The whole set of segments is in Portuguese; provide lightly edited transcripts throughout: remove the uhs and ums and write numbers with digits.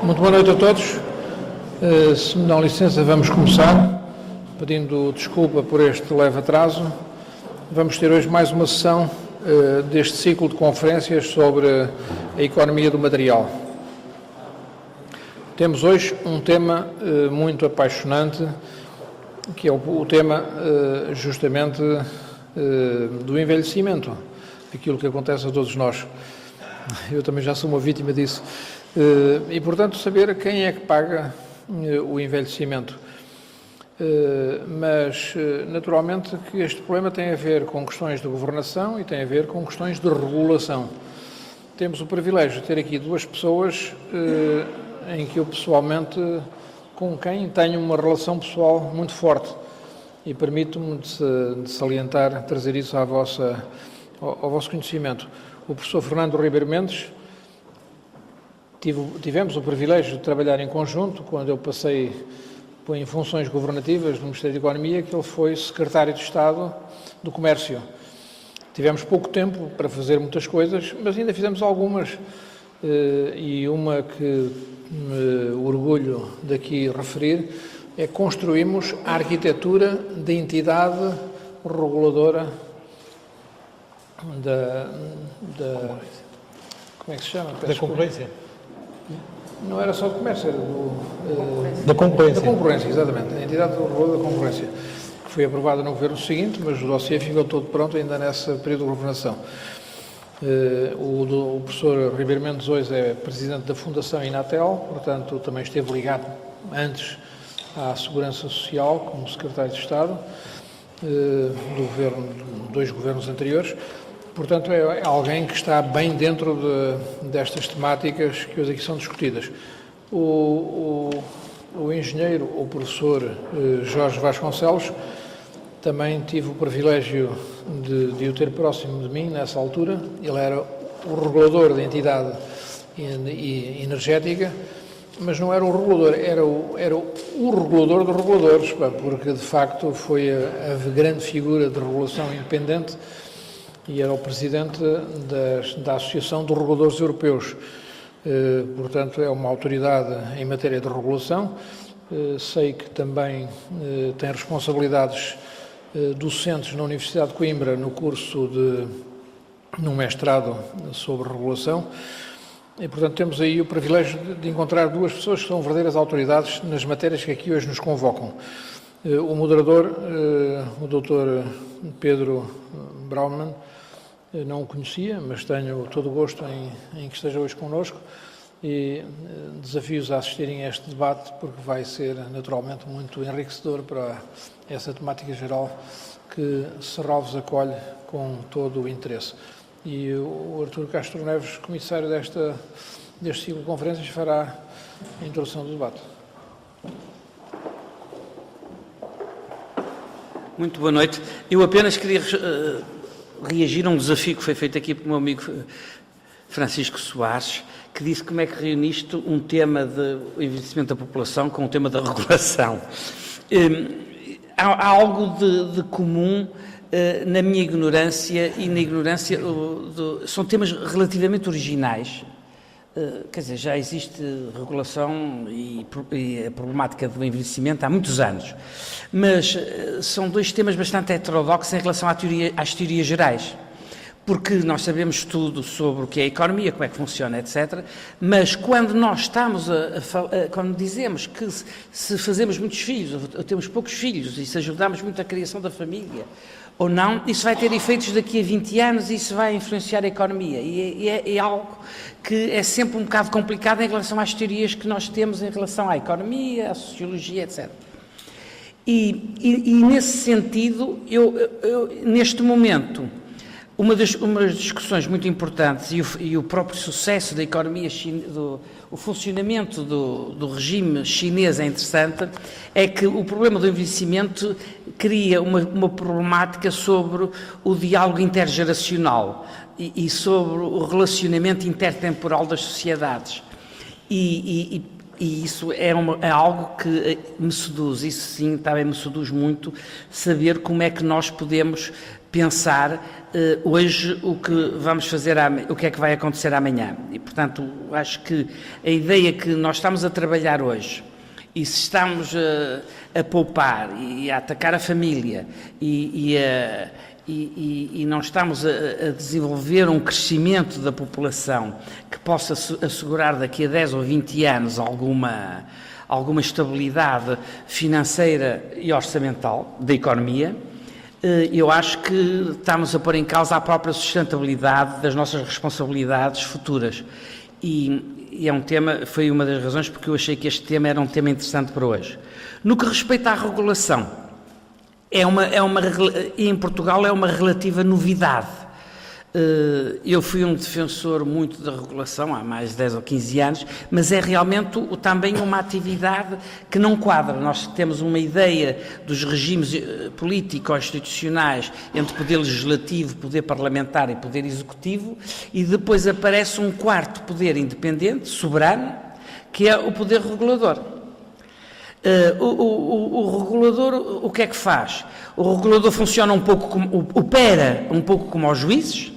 Muito boa noite a todos. Se me dão licença, vamos começar, pedindo desculpa por este leve atraso. Vamos ter hoje mais uma sessão deste ciclo de conferências sobre a economia do material. Temos hoje um tema muito apaixonante, que é o tema justamente do envelhecimento, aquilo que acontece a todos nós. Eu também já sou uma vítima disso. E, portanto, saber quem é que paga o envelhecimento. Mas, naturalmente, que este problema tem a ver com questões de governação e tem a ver com questões de regulação. Temos o privilégio de ter aqui duas pessoas em que eu, pessoalmente, com quem tenho uma relação pessoal muito forte. E permito-me de salientar, trazer isso ao vosso conhecimento. O professor Fernando Ribeiro Mendes. Tivemos o privilégio de trabalhar em conjunto quando eu passei em funções governativas no Ministério da Economia, que ele foi secretário de Estado do Comércio. Tivemos pouco tempo para fazer muitas coisas, mas ainda fizemos algumas, e uma que me orgulho daqui referir é que construímos a arquitetura da entidade reguladora como é que se chama? Da concorrência. Não era só de comércio, era da concorrência. Da concorrência, exatamente. A entidade reguladora da concorrência, que foi aprovada no governo seguinte, mas o dossiê ficou todo pronto ainda nesse período de governação. O professor Ribeiro Mendes hoje é presidente da Fundação Inatel, portanto também esteve ligado antes à Segurança Social como secretário de Estado do governo, dois governos anteriores. Portanto, é alguém que está bem dentro destas temáticas que hoje aqui são discutidas. O engenheiro, o professor Jorge Vasconcelos, também tive o privilégio de o ter próximo de mim nessa altura. Ele era o regulador da entidade energética, mas não era o regulador, era o regulador dos reguladores, porque de facto foi a grande figura de regulação independente e era o presidente da Associação dos Reguladores Europeus. Portanto, é uma autoridade em matéria de regulação. Sei que também tem responsabilidades docentes na Universidade de Coimbra no curso num mestrado sobre regulação. E, portanto, temos aí o privilégio de encontrar duas pessoas que são verdadeiras autoridades nas matérias que aqui hoje nos convocam. O moderador, o Dr. Pedro Brauman, não o conhecia, mas tenho todo o gosto em que esteja hoje connosco e desafio-os a assistirem a este debate, porque vai ser naturalmente muito enriquecedor para essa temática geral que Serral-vos acolhe com todo o interesse. E o Artur Castro Neves, comissário deste ciclo de conferências, fará a introdução do debate. Muito boa noite. Eu apenas queria reagir a um desafio que foi feito aqui pelo meu amigo Francisco Soares, que disse como é que reuniste um tema de envelhecimento da população com um tema da regulação. Há algo de comum na minha ignorância e na ignorância, são temas relativamente originais. Quer dizer, já existe regulação e a problemática do envelhecimento há muitos anos, mas são dois temas bastante heterodoxos em relação às teorias gerais, porque nós sabemos tudo sobre o que é a economia, como é que funciona, etc., mas quando nós estamos quando dizemos que se fazemos muitos filhos, ou temos poucos filhos, e se ajudamos muito a criação da família, ou não, isso vai ter efeitos daqui a 20 anos e isso vai influenciar a economia. E é algo que é sempre um bocado complicado em relação às teorias que nós temos em relação à economia, à sociologia, etc. E nesse sentido, eu neste momento, uma das discussões muito importantes e o próprio sucesso da economia o funcionamento do regime chinês é interessante, é que o problema do envelhecimento cria uma problemática sobre o diálogo intergeracional e sobre o relacionamento intertemporal das sociedades. E isso é algo que me seduz, isso sim também me seduz muito, saber como é que nós podemos pensar hoje o que vamos fazer, o que é que vai acontecer amanhã. E, portanto, acho que a ideia que nós estamos a trabalhar hoje, e se estamos a poupar e a atacar a família e não estamos a desenvolver um crescimento da população que possa assegurar daqui a 10 ou 20 anos alguma estabilidade financeira e orçamental da economia, eu acho que estamos a pôr em causa a própria sustentabilidade das nossas responsabilidades futuras. E é um tema, foi uma das razões porque eu achei que este tema era um tema interessante para hoje. No que respeita à regulação, em Portugal é uma relativa novidade. Eu fui um defensor muito da regulação há mais de 10 ou 15 anos, mas é realmente também uma atividade que não quadra. Nós temos uma ideia dos regimes político-institucionais entre poder legislativo, poder parlamentar e poder executivo, e depois aparece um quarto poder independente, soberano, que é o poder regulador. O regulador, o que é que faz? O regulador funciona opera um pouco como os juízes,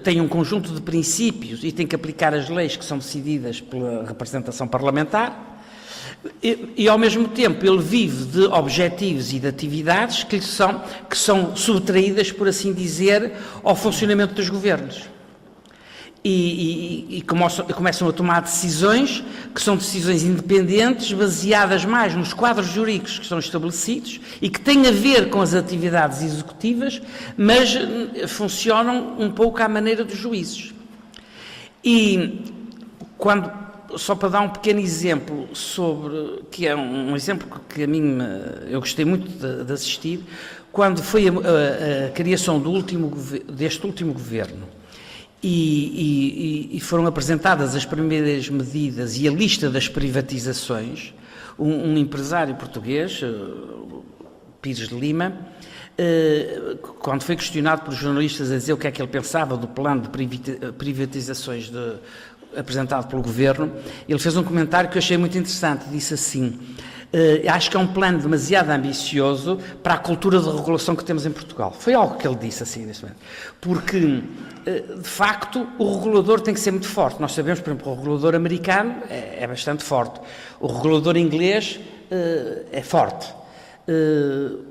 tem um conjunto de princípios e tem que aplicar as leis que são decididas pela representação parlamentar e ao mesmo tempo ele vive de objetivos e de atividades que são subtraídas, por assim dizer, ao funcionamento dos governos. E começam a tomar decisões que são decisões independentes, baseadas mais nos quadros jurídicos que são estabelecidos e que têm a ver com as atividades executivas, mas funcionam um pouco à maneira dos juízes. E só para dar um pequeno exemplo que é um exemplo que a mim eu gostei muito de assistir, quando foi a criação deste último governo, e foram apresentadas as primeiras medidas e a lista das privatizações, um empresário português, Pires de Lima, quando foi questionado por jornalistas a dizer o que é que ele pensava do plano de privatizações apresentado pelo Governo, ele fez um comentário que eu achei muito interessante, disse assim: acho que é um plano demasiado ambicioso para a cultura de regulação que temos em Portugal. Foi algo que ele disse assim nesse momento. Porque, de facto, o regulador tem que ser muito forte. Nós sabemos, por exemplo, o regulador americano é bastante forte. O regulador inglês é forte.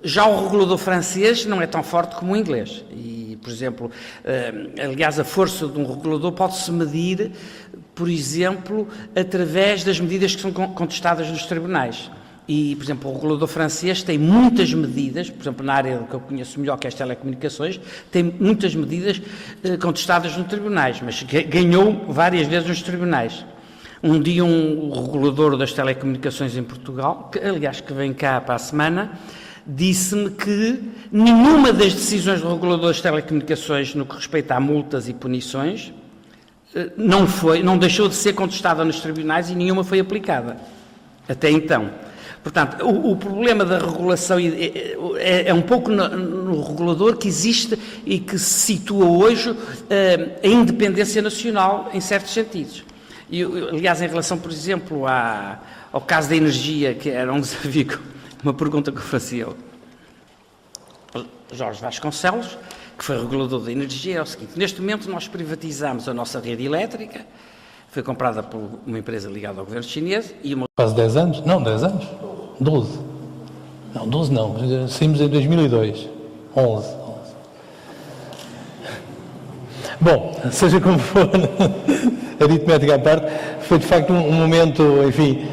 Já o regulador francês não é tão forte como o inglês. E, por exemplo, aliás, a força de um regulador pode-se medir, por exemplo, através das medidas que são contestadas nos tribunais. E, por exemplo, o regulador francês tem muitas medidas, por exemplo, na área que eu conheço melhor, que é as telecomunicações, tem muitas medidas contestadas nos tribunais, mas ganhou várias vezes nos tribunais. Um dia o regulador das telecomunicações em Portugal, que aliás que vem cá para a semana, disse-me que nenhuma das decisões do regulador das telecomunicações no que respeita a multas e punições não deixou de ser contestada nos tribunais e nenhuma foi aplicada até então. Portanto, o problema da regulação é um pouco no regulador que existe e que se situa hoje a independência nacional em certos sentidos. Aliás, em relação, por exemplo, ao caso da energia, que era um desafio, uma pergunta que eu fazia ao Jorge Vasconcelos, que foi regulador da energia, é o seguinte: neste momento nós privatizamos a nossa rede elétrica, foi comprada por uma empresa ligada ao governo chinês e Quase 10 anos? Não, 10 anos? 12. Não, 12 não. Saímos em 2002. 11. Bom, seja como for, aritmética à parte, foi de facto um momento, enfim,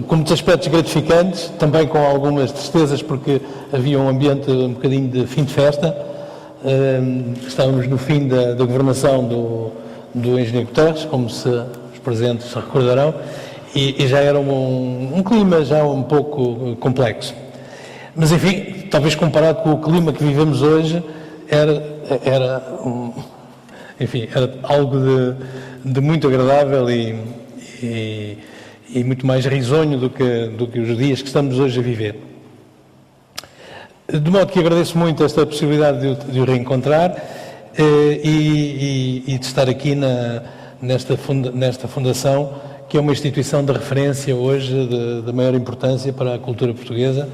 com muitos aspectos gratificantes, também com algumas tristezas, porque havia um ambiente um bocadinho de fim de festa. Estávamos no fim da governação do engenheiro Guterres, como os presentes se recordarão, e já era um clima já um pouco complexo. Mas, enfim, talvez comparado com o clima que vivemos hoje, era algo de muito agradável e muito mais risonho do que os dias que estamos hoje a viver. De modo que agradeço muito esta possibilidade de o reencontrar e de estar aqui nesta fundação, que é uma instituição de referência hoje de maior importância para a cultura portuguesa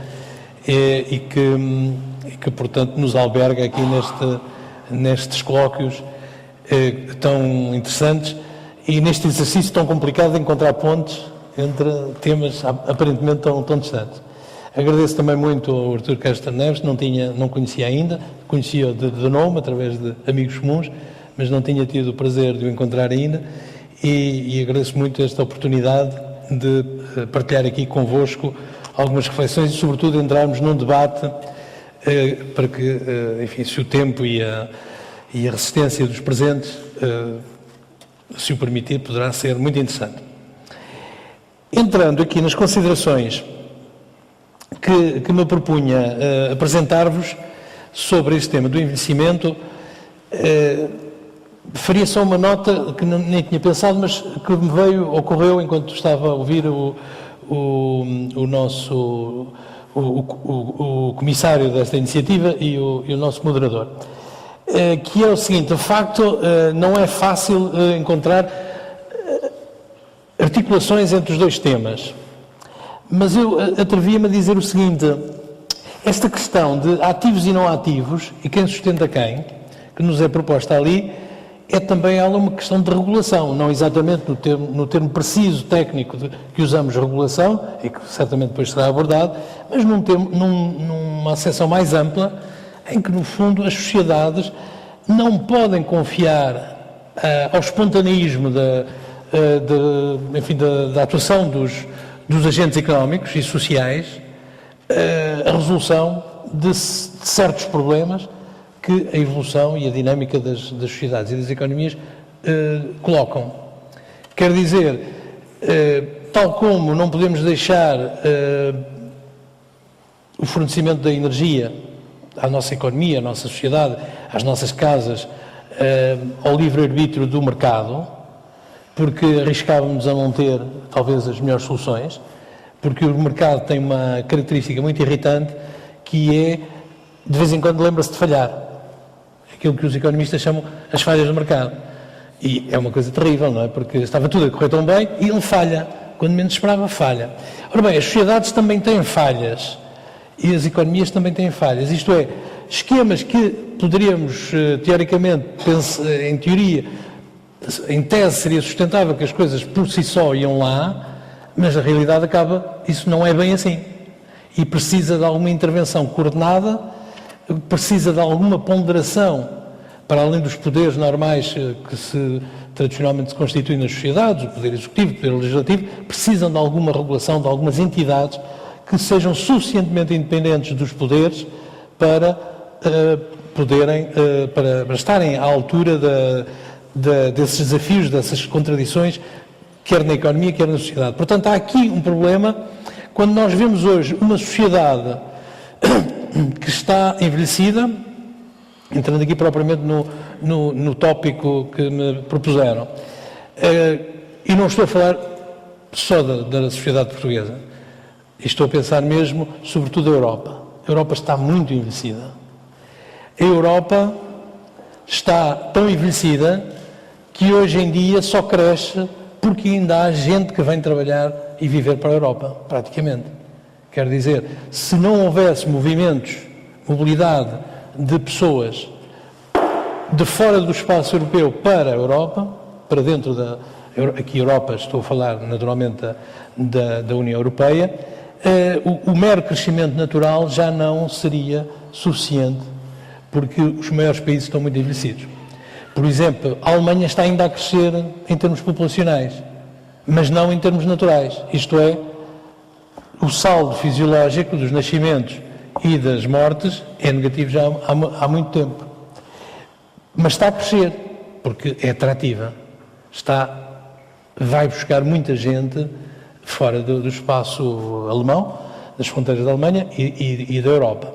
e e que, portanto, nos alberga aqui nestes colóquios tão interessantes e neste exercício tão complicado de encontrar pontes entre temas aparentemente tão distantes. Agradeço também muito ao Artur Castro Neves, não conhecia ainda, conhecia-o de nome, através de amigos comuns, mas não tinha tido o prazer de o encontrar ainda, e agradeço muito esta oportunidade de partilhar aqui convosco algumas reflexões e, sobretudo, entrarmos num debate para que, enfim, se o tempo e a resistência dos presentes se o permitir, poderá ser muito interessante. Entrando aqui nas considerações que me propunha apresentar-vos sobre este tema do envelhecimento, faria só uma nota que nem tinha pensado, mas que me ocorreu enquanto estava a ouvir o nosso comissário desta iniciativa e o nosso moderador, que é o seguinte: de facto não é fácil encontrar articulações entre os dois temas. Mas eu atrevia-me a dizer o seguinte: esta questão de ativos e não ativos, e quem sustenta quem, que nos é proposta ali, é também uma questão de regulação, não exatamente no termo preciso técnico que usamos regulação, e que certamente depois será abordado, mas numa acessão mais ampla, em que, no fundo, as sociedades não podem confiar ao espontaneísmo da atuação dos agentes económicos e sociais a resolução de certos problemas que a evolução e a dinâmica das sociedades e das economias colocam. Quer dizer, tal como não podemos deixar o fornecimento da energia à nossa economia, à nossa sociedade, às nossas casas, ao livre-arbítrio do mercado, porque arriscávamos a não ter, talvez, as melhores soluções, porque o mercado tem uma característica muito irritante, que é, de vez em quando, lembra-se de falhar. Aquilo que os economistas chamam as falhas do mercado. E é uma coisa terrível, não é? Porque estava tudo a correr tão bem e ele falha. Quando menos esperava, falha. Ora bem, as sociedades também têm falhas. E as economias também têm falhas. Isto é, esquemas que poderíamos, teoricamente, em teoria, em tese seria sustentável que as coisas por si só iam lá, mas na realidade isso não é bem assim. E precisa de alguma intervenção coordenada, precisa de alguma ponderação, para além dos poderes normais que tradicionalmente se constituem nas sociedades, o poder executivo, o poder legislativo, precisam de alguma regulação, de algumas entidades que sejam suficientemente independentes dos poderes para para estarem à altura desses desafios, dessas contradições, quer na economia, quer na sociedade. Portanto, há aqui um problema quando nós vemos hoje uma sociedade que está envelhecida, entrando aqui propriamente no tópico que me propuseram, e não estou a falar só da sociedade portuguesa, estou a pensar mesmo, sobretudo, a Europa. A Europa está muito envelhecida. A Europa está tão envelhecida que hoje em dia só cresce porque ainda há gente que vem trabalhar e viver para a Europa, praticamente. Quer dizer, se não houvesse mobilidade de pessoas de fora do espaço europeu para a Europa, para dentro aqui Europa, estou a falar naturalmente da União Europeia, o mero crescimento natural já não seria suficiente, porque os maiores países estão muito envelhecidos. Por exemplo, a Alemanha está ainda a crescer em termos populacionais, mas não em termos naturais. Isto é, o saldo fisiológico dos nascimentos e das mortes é negativo já há muito tempo. Mas está a crescer, porque é atrativa. Vai buscar muita gente fora do espaço alemão, das fronteiras da Alemanha e da Europa.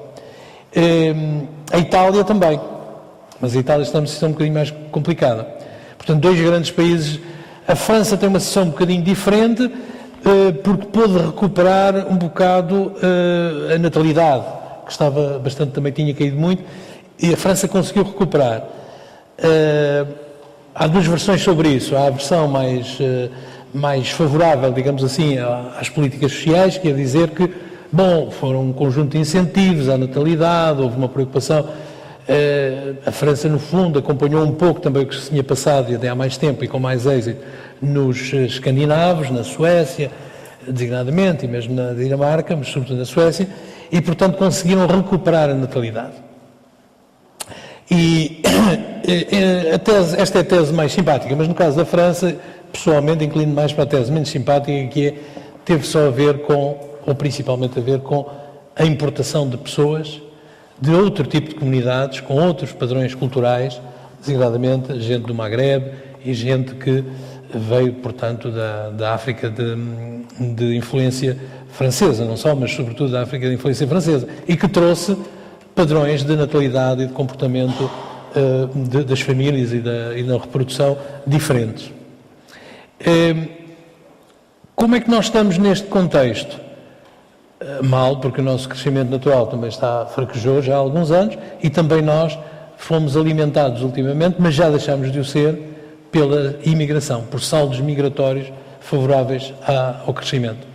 A Itália também, mas a Itália está numa situação um bocadinho mais complicada. Portanto, dois grandes países. A França tem uma situação um bocadinho diferente, porque pôde recuperar um bocado a natalidade, que estava bastante, também tinha caído muito, e a França conseguiu recuperar. Há duas versões sobre isso. Há a versão mais favorável, digamos assim, às políticas sociais, que é dizer que Bom, foram um conjunto de incentivos à natalidade, houve uma preocupação. A França, no fundo, acompanhou um pouco também o que se tinha passado, e até há mais tempo e com mais êxito, nos escandinavos, na Suécia, designadamente, e mesmo na Dinamarca, mas sobretudo na Suécia, e, portanto, conseguiram recuperar a natalidade. E esta é a tese mais simpática, mas no caso da França, pessoalmente, inclino mais para a tese menos simpática, que teve só a ver com, ou principalmente a ver com, a importação de pessoas de outro tipo de comunidades, com outros padrões culturais, designadamente gente do Magreb e gente que veio, portanto, da África de influência francesa, não só, mas sobretudo da África de influência francesa, e que trouxe padrões de natalidade e de comportamento das famílias e da reprodução diferentes. Como é que nós estamos neste contexto? Mal, porque o nosso crescimento natural também fraquejou já há alguns anos e também nós fomos alimentados ultimamente, mas já deixámos de o ser pela imigração, por saldos migratórios favoráveis ao crescimento.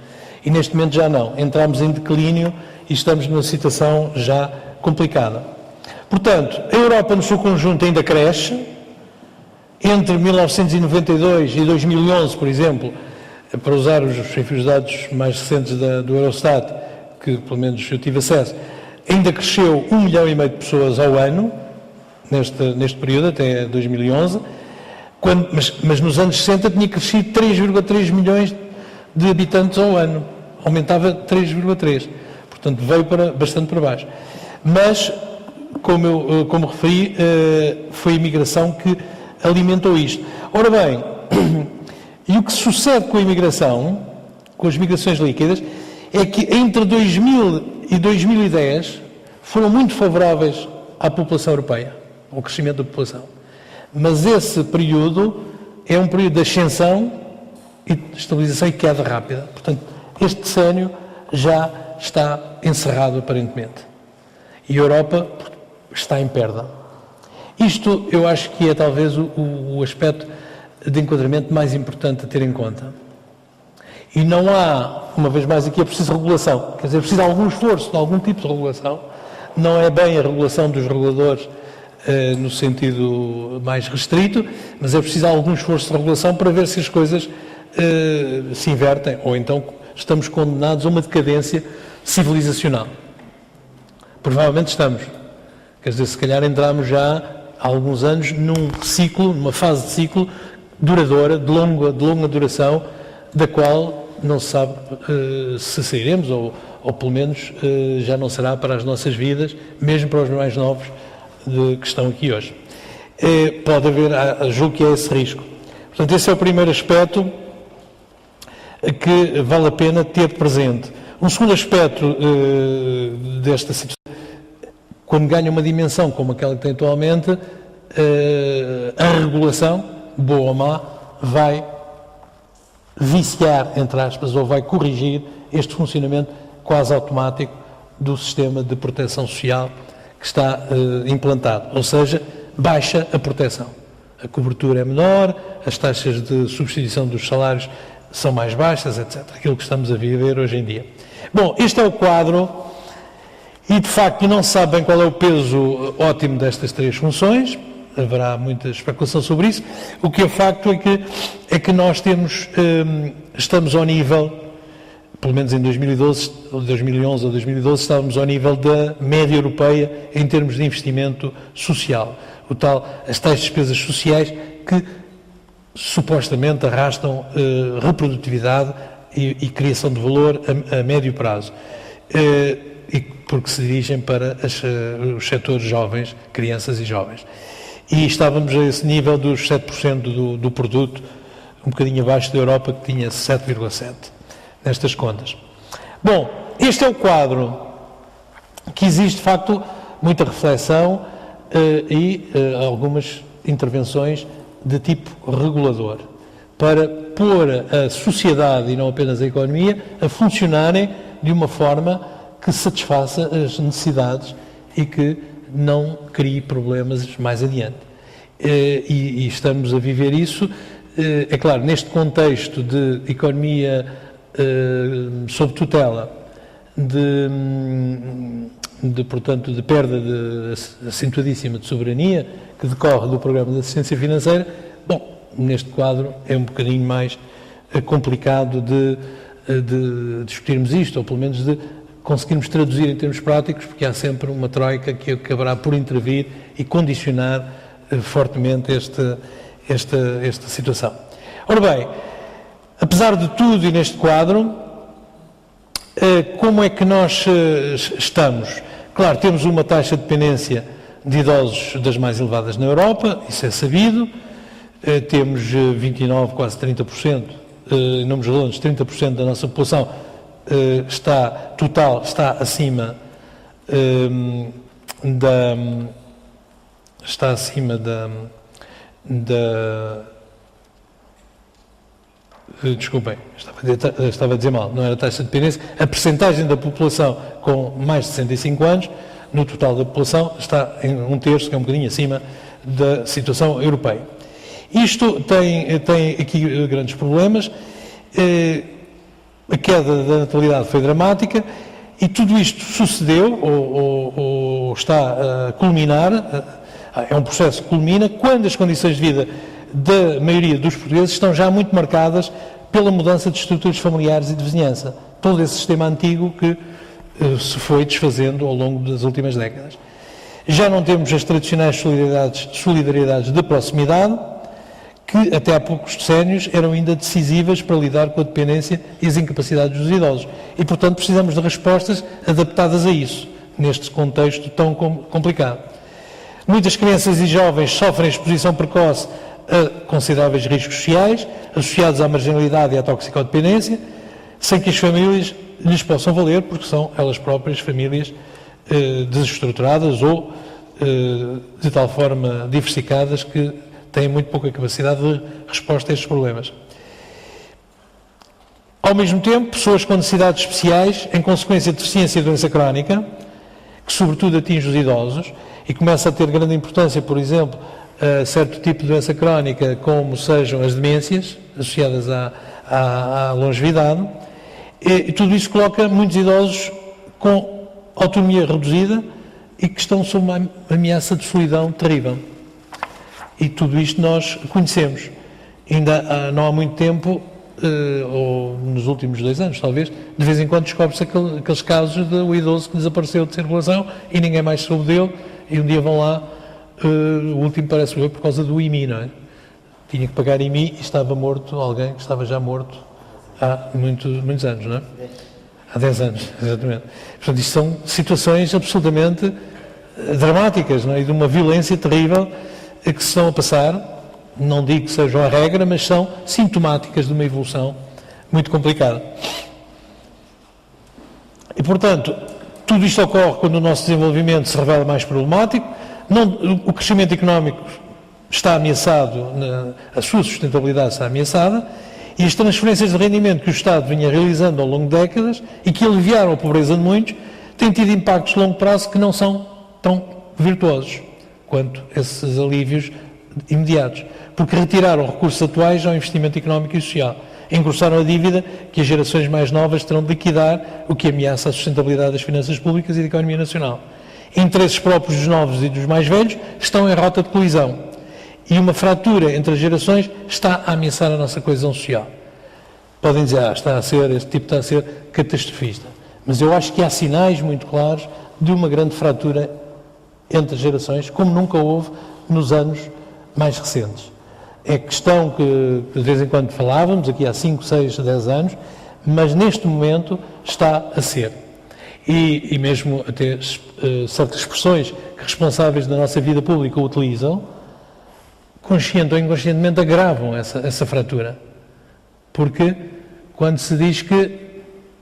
E neste momento já não. Entramos em declínio e estamos numa situação já complicada. Portanto, a Europa no seu conjunto ainda cresce. Entre 1992 e 2011, por exemplo, para usar os dados mais recentes do Eurostat, que pelo menos eu tive acesso, ainda cresceu 1,5 milhão de pessoas ao ano, neste período, até 2011, mas nos anos 60 tinha crescido 3,3 milhões de habitantes ao ano, aumentava 3,3, portanto veio bastante para baixo. Mas, como referi, foi a imigração que alimentou isto. Ora bem, e o que sucede com a imigração, com as migrações líquidas, é que entre 2000 e 2010 foram muito favoráveis à população europeia, ao crescimento da população. Mas esse período é um período de ascensão e de estabilização e queda rápida. Portanto, este decénio já está encerrado aparentemente. E a Europa está em perda. Isto eu acho que é talvez o aspecto de enquadramento mais importante a ter em conta. E não há, uma vez mais aqui, é preciso regulação. Quer dizer, é preciso algum esforço de algum tipo de regulação. Não é bem a regulação dos reguladores no sentido mais restrito, mas é preciso algum esforço de regulação para ver se as coisas se invertem, ou então estamos condenados a uma decadência civilizacional. Provavelmente estamos. Quer dizer, se calhar entramos já há alguns anos num ciclo, numa fase de ciclo duradoura, de longa duração, da qual não se sabe se sairemos, ou pelo menos já não será para as nossas vidas, mesmo para os mais novos que estão aqui hoje. Pode haver, julgo que é esse risco. Portanto, esse é o primeiro aspecto que vale a pena ter presente. Um segundo aspecto desta situação, quando ganha uma dimensão como aquela que tem atualmente, a regulação, boa ou má, vai viciar, entre aspas, ou vai corrigir este funcionamento quase automático do sistema de proteção social que está implantado. Ou seja, baixa a proteção. A cobertura é menor, as taxas de substituição dos salários são mais baixas, etc. Aquilo que estamos a viver hoje em dia. Bom, este é o quadro e, de facto, não se sabe bem qual é o peso ótimo destas três funções. Haverá muita especulação sobre isso. O que é facto é que nós estamos ao nível, pelo menos em 2011 ou 2012, estávamos ao nível da média europeia em termos de investimento social. As tais despesas sociais que supostamente arrastam reprodutividade e criação de valor a médio prazo. E porque se dirigem para os setores jovens, crianças e jovens. E estávamos a esse nível dos 7% do produto, um bocadinho abaixo da Europa, que tinha 7,7% nestas contas. Bom, este é o quadro que existe, de facto, muita reflexão e algumas intervenções de tipo regulador, para pôr a sociedade, e não apenas a economia, a funcionarem de uma forma que satisfaça as necessidades e que não crie problemas mais adiante. E estamos a viver isso, é claro, neste contexto de economia sob tutela portanto, de perda acentuadíssima de soberania que decorre do programa de assistência financeira, bom, neste quadro é um bocadinho mais complicado de discutirmos isto, ou pelo menos de conseguirmos traduzir em termos práticos, porque há sempre uma troika que acabará por intervir e condicionar fortemente esta situação. Ora bem, apesar de tudo e neste quadro, como é que nós estamos? Claro, temos uma taxa de dependência de idosos das mais elevadas na Europa, isso é sabido, temos 29, quase 30%, em números redondos, 30% da nossa população está acima desculpem, estava a dizer mal, não era a taxa de dependência, a percentagem da população com mais de 65 anos, no total da população, está em 1/3, que é um bocadinho acima da situação europeia. Isto tem aqui grandes problemas, a queda da natalidade foi dramática e tudo isto sucedeu ou está a culminar, é um processo que culmina quando as condições de vida da maioria dos portugueses estão já muito marcadas pela mudança de estruturas familiares e de vizinhança. Todo esse sistema antigo que se foi desfazendo ao longo das últimas décadas. Já não temos as tradicionais solidariedades de proximidade, que até há poucos decénios eram ainda decisivas para lidar com a dependência e as incapacidades dos idosos. E, portanto, precisamos de respostas adaptadas a isso, neste contexto tão complicado. Muitas crianças e jovens sofrem exposição precoce a consideráveis riscos sociais, associados à marginalidade e à toxicodependência, sem que as famílias lhes possam valer, porque são elas próprias famílias desestruturadas ou de tal forma diversificadas que têm muito pouca capacidade de resposta a estes problemas. Ao mesmo tempo, pessoas com necessidades especiais, em consequência de deficiência e doença crónica, que sobretudo atinge os idosos, e começa a ter grande importância, por exemplo, a certo tipo de doença crónica, como sejam as demências, associadas à longevidade, e tudo isso coloca muitos idosos com autonomia reduzida e que estão sob uma ameaça de solidão terrível. E tudo isto nós conhecemos. Ainda não há muito tempo, ou nos últimos 2 anos talvez, de vez em quando descobre-se aqueles casos do idoso que desapareceu de circulação e ninguém mais soube dele, e um dia vão lá, o último parece foi por causa do IMI, não é? Tinha que pagar IMI e estava morto alguém que estava já morto há muitos anos, não é? Há 10 anos, exatamente. Portanto, isto são situações absolutamente dramáticas, não é? E de uma violência terrível que se estão a passar, não digo que sejam a regra, mas são sintomáticas de uma evolução muito complicada. E, portanto, tudo isto ocorre quando o nosso desenvolvimento se revela mais problemático, o crescimento económico está ameaçado, a sua sustentabilidade está ameaçada, e as transferências de rendimento que o Estado vinha realizando ao longo de décadas e que aliviaram a pobreza de muitos, têm tido impactos de longo prazo que não são tão virtuosos quanto esses alívios imediatos, porque retiraram recursos atuais ao investimento económico e social, engrossaram a dívida que as gerações mais novas terão de liquidar, o que ameaça a sustentabilidade das finanças públicas e da economia nacional. Interesses próprios dos novos e dos mais velhos estão em rota de colisão e uma fratura entre as gerações está a ameaçar a nossa coesão social. Podem dizer, este tipo está a ser catastrofista, mas eu acho que há sinais muito claros de uma grande fratura entre as gerações, como nunca houve nos anos mais recentes. É questão que de vez em quando falávamos, aqui há 5, 6, 10 anos, mas neste momento está a ser. E mesmo até certas expressões que responsáveis da nossa vida pública utilizam, consciente ou inconscientemente agravam essa fratura. Porque quando se diz que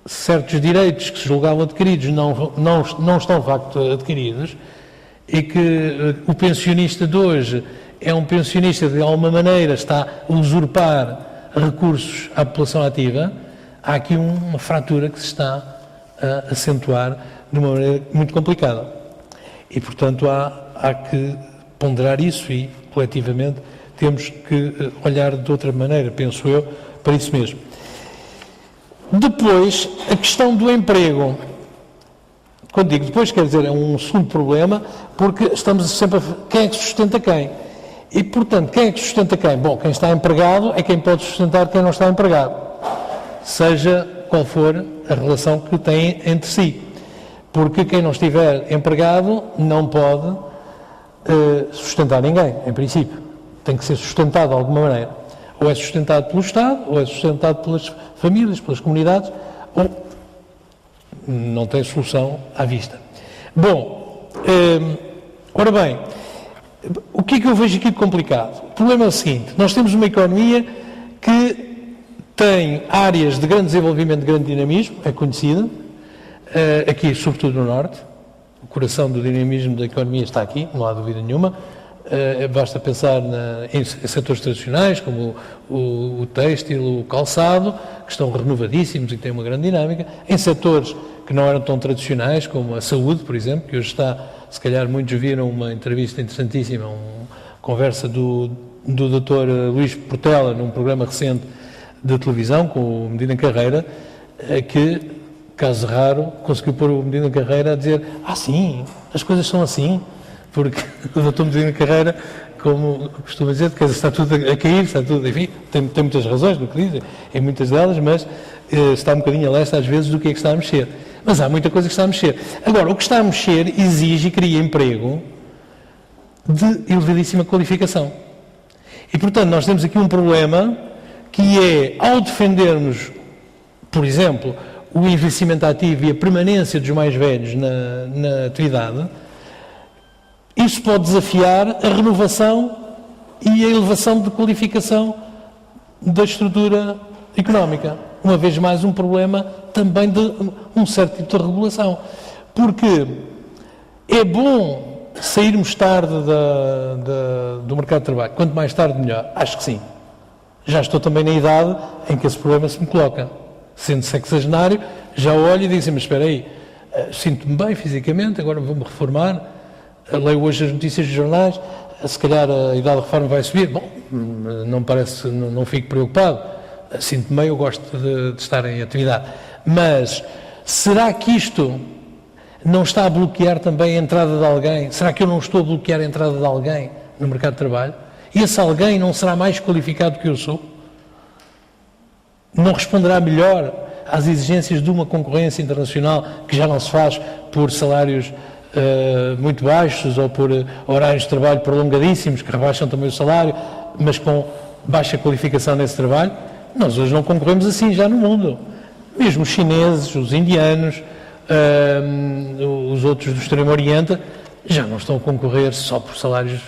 certos direitos que se julgavam adquiridos não estão de facto adquiridos, e que o pensionista de hoje é um pensionista que de alguma maneira está a usurpar recursos à população ativa, há aqui uma fratura que se está a acentuar de uma maneira muito complicada. E, portanto, há que ponderar isso e, coletivamente, temos que olhar de outra maneira, penso eu, para isso mesmo. Depois, a questão do emprego. Quando digo depois, quer dizer, é um segundo problema, porque estamos sempre a... Quem é que sustenta quem? E, portanto, quem é que sustenta quem? Bom, quem está empregado é quem pode sustentar quem não está empregado, seja qual for a relação que têm entre si. Porque quem não estiver empregado não pode sustentar ninguém, em princípio. Tem que ser sustentado de alguma maneira. Ou é sustentado pelo Estado, ou é sustentado pelas famílias, pelas comunidades, ou não tem solução à vista. Bom, ora bem, o que é que eu vejo aqui de complicado? O problema é o seguinte: nós temos uma economia que tem áreas de grande desenvolvimento, de grande dinamismo, é conhecida, aqui sobretudo no Norte. O coração do dinamismo da economia está aqui, não há dúvida nenhuma. Basta pensar em setores tradicionais como o têxtil, o calçado, que estão renovadíssimos e que têm uma grande dinâmica, em setores que não eram tão tradicionais, como a saúde, por exemplo, que hoje está, se calhar muitos viram uma entrevista interessantíssima, uma conversa do Dr. Luís Portela, num programa recente de televisão, com o Medina Carreira, que, caso raro, conseguiu pôr o Medina Carreira a dizer: sim, as coisas são assim, porque o Dr. Medina Carreira, como costuma dizer, está tudo a cair, está tudo, enfim, tem muitas razões no que diz, em muitas delas, mas está um bocadinho a leste às vezes do que é que está a mexer. Mas há muita coisa que está a mexer. Agora, o que está a mexer exige e cria emprego de elevadíssima qualificação. E, portanto, nós temos aqui um problema que é, ao defendermos, por exemplo, o envelhecimento ativo e a permanência dos mais velhos na atividade, isso pode desafiar a renovação e a elevação de qualificação da estrutura económica. Uma vez mais, um problema também de um certo tipo de regulação. Porque é bom sairmos tarde do mercado de trabalho. Quanto mais tarde, melhor. Acho que sim. Já estou também na idade em que esse problema se me coloca. Sendo sexagenário, já olho e digo assim: mas espera aí, sinto-me bem fisicamente, agora vou-me reformar, leio hoje as notícias dos jornais, se calhar a idade de reforma vai subir. Bom, não parece, não fico preocupado. Sinto-me bem, eu gosto de estar em atividade. Mas será que isto não está a bloquear também a entrada de alguém? Será que eu não estou a bloquear a entrada de alguém no mercado de trabalho? E esse alguém não será mais qualificado que eu sou? Não responderá melhor às exigências de uma concorrência internacional que já não se faz por salários muito baixos ou por horários de trabalho prolongadíssimos que rebaixam também o salário, mas com baixa qualificação nesse trabalho? Nós hoje não concorremos assim já no mundo. Mesmo os chineses, os indianos, os outros do Extremo Oriente, já não estão a concorrer só por salários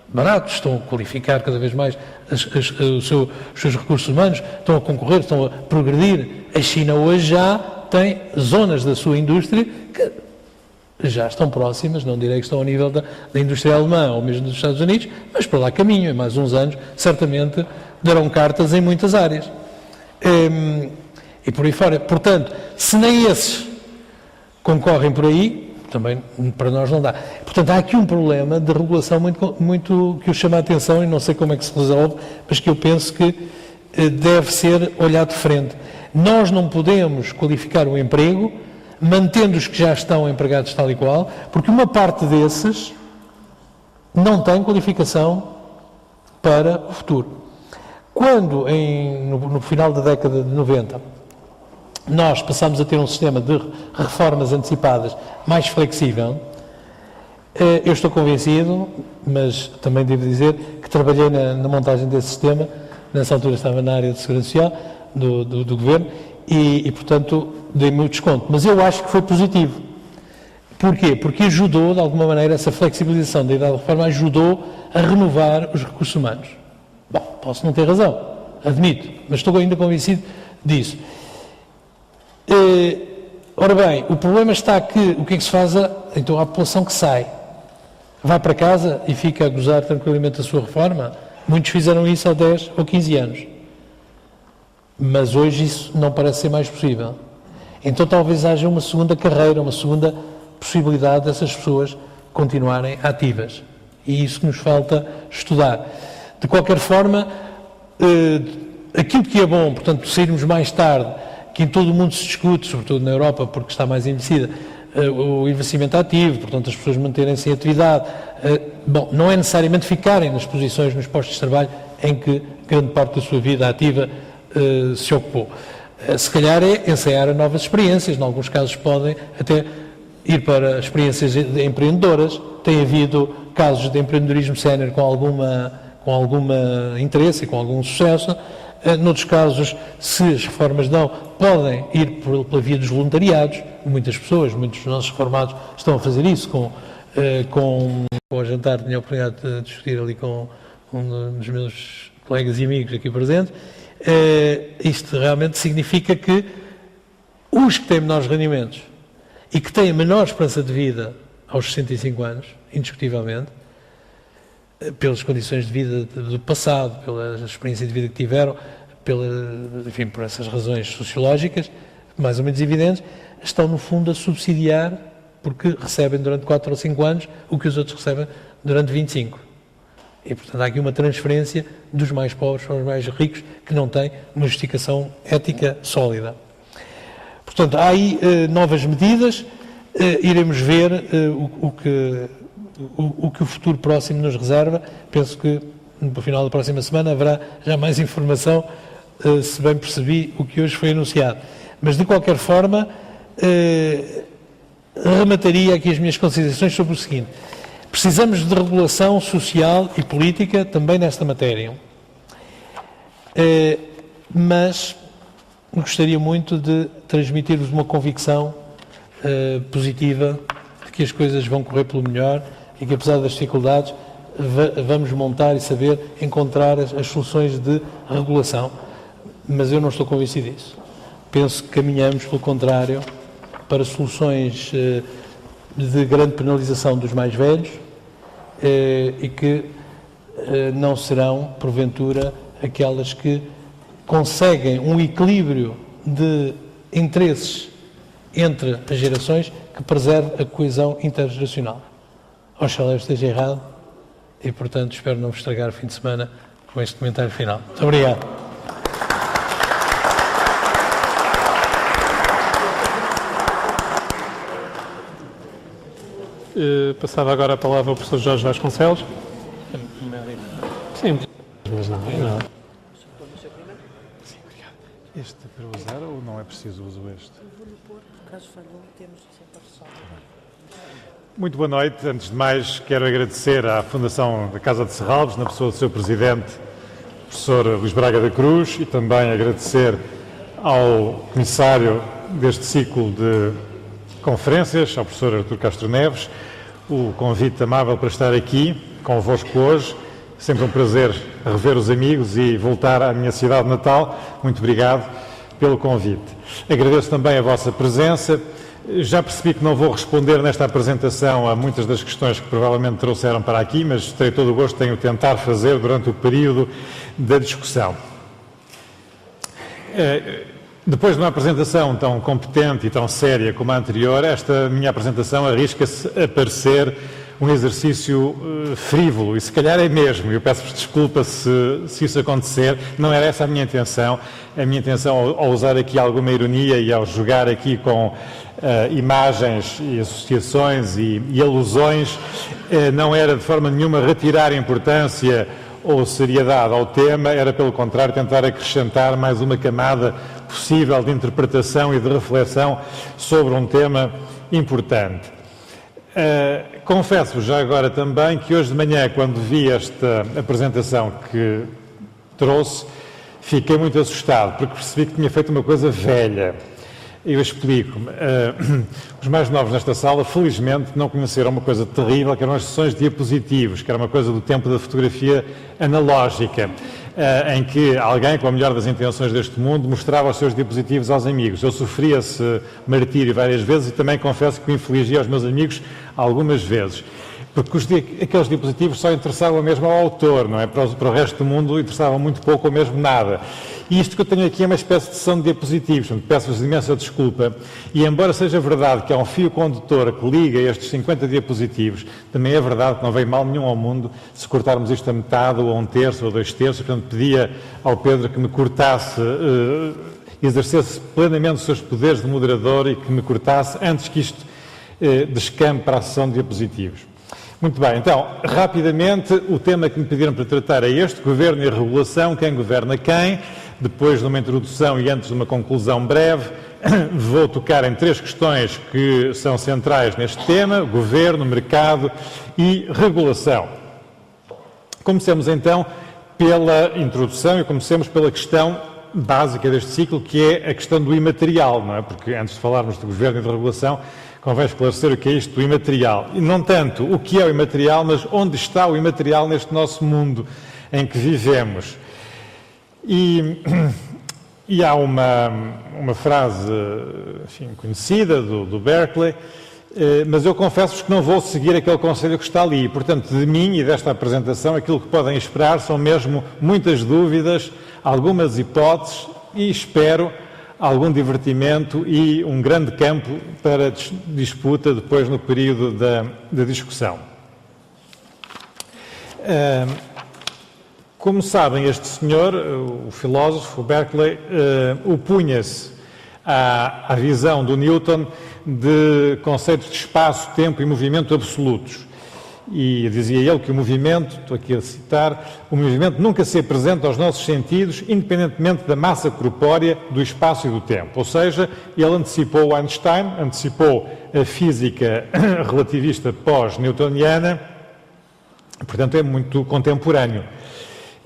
baratos, estão a qualificar cada vez mais os seus recursos humanos, estão a concorrer, estão a progredir. A China hoje já tem zonas da sua indústria que já estão próximas, não direi que estão ao nível da indústria alemã ou mesmo dos Estados Unidos, mas para lá caminho, em mais uns anos, certamente darão cartas em muitas áreas. E por aí fora. Portanto, se nem esses concorrem por aí, também para nós não dá. Portanto, há aqui um problema de regulação muito que eu chamo a atenção, e não sei como é que se resolve, mas que eu penso que deve ser olhado de frente. Nós não podemos qualificar o emprego mantendo os que já estão empregados tal e qual, porque uma parte desses não tem qualificação para o futuro. Quando, no final da década de 90, nós passámos a ter um sistema de reformas antecipadas mais flexível, eu estou convencido, mas também devo dizer que trabalhei na montagem desse sistema, nessa altura estava na área de Segurança Social do Governo, e portanto dei-me o desconto. Mas eu acho que foi positivo. Porquê? Porque ajudou, de alguma maneira, essa flexibilização da idade de reforma ajudou a renovar os recursos humanos. Bom, posso não ter razão, admito, mas estou ainda convencido disso. Ora bem, o problema está que, o que é que se faz? Então, a população que sai, vai para casa e fica a gozar tranquilamente a sua reforma. Muitos fizeram isso há 10 ou 15 anos. Mas hoje isso não parece ser mais possível. Então talvez haja uma segunda carreira, uma segunda possibilidade dessas pessoas continuarem ativas. E isso que nos falta estudar. De qualquer forma, aquilo que é bom, portanto, sairmos mais tarde, que em todo o mundo se discute, sobretudo na Europa, porque está mais envelhecida, o investimento ativo, portanto as pessoas manterem-se em atividade. Bom, não é necessariamente ficarem nas posições, nos postos de trabalho em que grande parte da sua vida ativa se ocupou. Se calhar é ensaiar novas experiências, em alguns casos podem até ir para experiências empreendedoras. Tem havido casos de empreendedorismo sénior com alguma interesse e com algum sucesso. Noutros casos, se as reformas dão, podem ir pela via dos voluntariados. Muitas pessoas, muitos dos nossos reformados estão a fazer isso. Com o jantar tinha a oportunidade de discutir ali com um dos meus colegas e amigos aqui presentes. Isto realmente significa que os que têm menores rendimentos e que têm menor esperança de vida aos 65 anos, indiscutivelmente, pelas condições de vida do passado, pela experiência de vida que tiveram, enfim, por essas razões sociológicas, mais ou menos evidentes, estão no fundo a subsidiar, porque recebem durante 4 ou 5 anos o que os outros recebem durante 25. E, portanto, há aqui uma transferência dos mais pobres para os mais ricos, que não tem uma justificação ética sólida. Portanto, há aí novas medidas, iremos ver o que o futuro próximo nos reserva. Penso que no final da próxima semana haverá já mais informação, se bem percebi o que hoje foi anunciado. Mas, de qualquer forma, remataria aqui as minhas considerações sobre o seguinte: precisamos de regulação social e política também nesta matéria, mas gostaria muito de transmitir-vos uma convicção positiva de que as coisas vão correr pelo melhor e que, apesar das dificuldades, vamos montar e saber encontrar as soluções de regulação. Mas eu não estou convencido disso. Penso que caminhamos, pelo contrário, para soluções de grande penalização dos mais velhos e que não serão, porventura, aquelas que conseguem um equilíbrio de interesses entre as gerações que preserve a coesão intergeracional. Oxalá eu esteja errado e, portanto, espero não vos estragar o fim de semana com este comentário final. Muito obrigado. Passava agora a palavra ao professor Jorge Vasconcelos. Sim, mas não. Sim, obrigado. Este para usar ou não é preciso uso este? Vou-lhe pôr, caso falhou, temos sempre a ressalva. Muito boa noite. Antes de mais, quero agradecer à Fundação da Casa de Serralves, na pessoa do seu presidente, professor Luís Braga da Cruz, e também agradecer ao comissário deste ciclo de conferências, ao professor Artur Castro Neves, o convite amável para estar aqui convosco hoje. Sempre um prazer rever os amigos e voltar à minha cidade natal. Muito obrigado pelo convite. Agradeço também a vossa presença. Já percebi que não vou responder nesta apresentação a muitas das questões que provavelmente trouxeram para aqui, mas terei todo o gosto em o tentar fazer durante o período da discussão. Depois de uma apresentação tão competente e tão séria como a anterior, esta minha apresentação arrisca-se a parecer um exercício frívolo, e se calhar é mesmo. Eu peço-vos desculpa se isso acontecer, não era essa a minha intenção. A minha intenção, ao usar aqui alguma ironia e ao jogar aqui com imagens e associações e alusões, não era de forma nenhuma retirar importância ou seriedade ao tema, era pelo contrário tentar acrescentar mais uma camada possível de interpretação e de reflexão sobre um tema importante. Confesso-vos já agora também que hoje de manhã, quando vi esta apresentação que trouxe, fiquei muito assustado, porque percebi que tinha feito uma coisa velha. Eu explico-me. Os mais novos nesta sala, felizmente, não conheceram uma coisa terrível, que eram as sessões de diapositivos, que era uma coisa do tempo da fotografia analógica, em que alguém, com a melhor das intenções deste mundo, mostrava os seus diapositivos aos amigos. Eu sofri esse martírio várias vezes e também confesso que o infligi aos meus amigos algumas vezes. Porque aqueles diapositivos só interessavam mesmo ao autor, não é? Para o resto do mundo interessavam muito pouco ou mesmo nada. E isto que eu tenho aqui é uma espécie de sessão de diapositivos, peço-vos imensa desculpa. E embora seja verdade que há um fio condutor que liga estes 50 diapositivos, também é verdade que não veio mal nenhum ao mundo se cortarmos isto a metade, ou a 1/3, ou a 2/3. Portanto, pedia ao Pedro que me cortasse, exercesse plenamente os seus poderes de moderador e que me cortasse antes que isto descampo para a sessão de diapositivos. Muito bem, então, rapidamente, o tema que me pediram para tratar é este, governo e regulação, quem governa quem. Depois de uma introdução e antes de uma conclusão breve, vou tocar em 3 questões que são centrais neste tema, governo, mercado e regulação. Comecemos então pela introdução e comecemos pela questão básica deste ciclo, que é a questão do imaterial, não é? Porque antes de falarmos de governo e de regulação, convém esclarecer o que é isto do imaterial. E não tanto o que é o imaterial, mas onde está o imaterial neste nosso mundo em que vivemos. E há uma frase, enfim, conhecida do Berkeley, mas eu confesso-vos que não vou seguir aquele conselho que está ali. Portanto, de mim e desta apresentação, aquilo que podem esperar são mesmo muitas dúvidas, algumas hipóteses e, espero, algum divertimento e um grande campo para disputa depois no período da discussão. Como sabem, este senhor, o filósofo Berkeley, opunha-se à visão do Newton de conceitos de espaço, tempo e movimento absolutos. E dizia ele que o movimento, estou aqui a citar, o movimento nunca se apresenta aos nossos sentidos, independentemente da massa corpórea, do espaço e do tempo. Ou seja, ele antecipou Einstein, antecipou a física relativista pós-newtoniana, portanto é muito contemporâneo.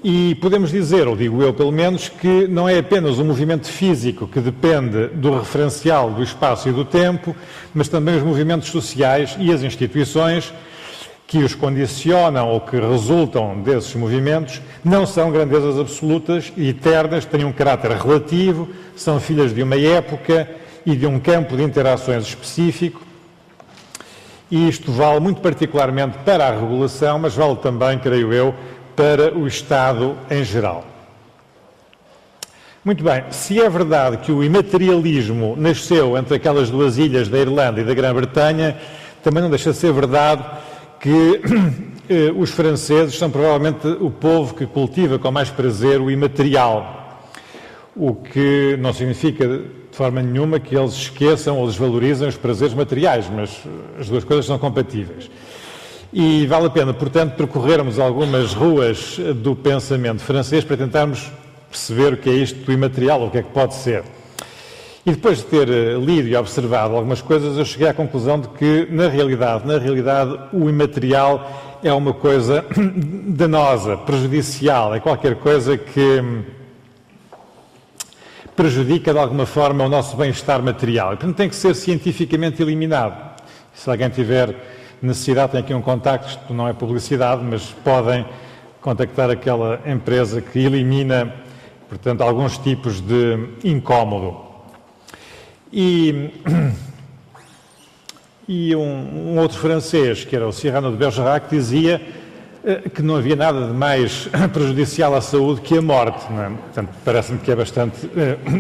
E podemos dizer, ou digo eu pelo menos, que não é apenas o movimento físico que depende do referencial do espaço e do tempo, mas também os movimentos sociais e as instituições que os condicionam ou que resultam desses movimentos não são grandezas absolutas e eternas, têm um caráter relativo, são filhas de uma época e de um campo de interações específico. E isto vale muito particularmente para a regulação, mas vale também, creio eu, para o Estado em geral. Muito bem, se é verdade que o imaterialismo nasceu entre aquelas 2 ilhas da Irlanda e da Grã-Bretanha, também não deixa de ser verdade que os franceses são provavelmente o povo que cultiva com mais prazer o imaterial, o que não significa de forma nenhuma que eles esqueçam ou desvalorizem os prazeres materiais, mas as 2 coisas são compatíveis. E vale a pena, portanto, percorrermos algumas ruas do pensamento francês para tentarmos perceber o que é isto do imaterial, ou o que é que pode ser. E depois de ter lido e observado algumas coisas, eu cheguei à conclusão de que, na realidade, o imaterial é uma coisa danosa, prejudicial, é qualquer coisa que prejudica de alguma forma o nosso bem-estar material. E, portanto, tem que ser cientificamente eliminado. Se alguém tiver necessidade, tem aqui um contacto, isto não é publicidade, mas podem contactar aquela empresa que elimina, portanto, alguns tipos de incómodo. E um outro francês, que era o Cyrano de Bergerac, dizia que não havia nada de mais prejudicial à saúde que a morte. Não é? Portanto, parece-me que é bastante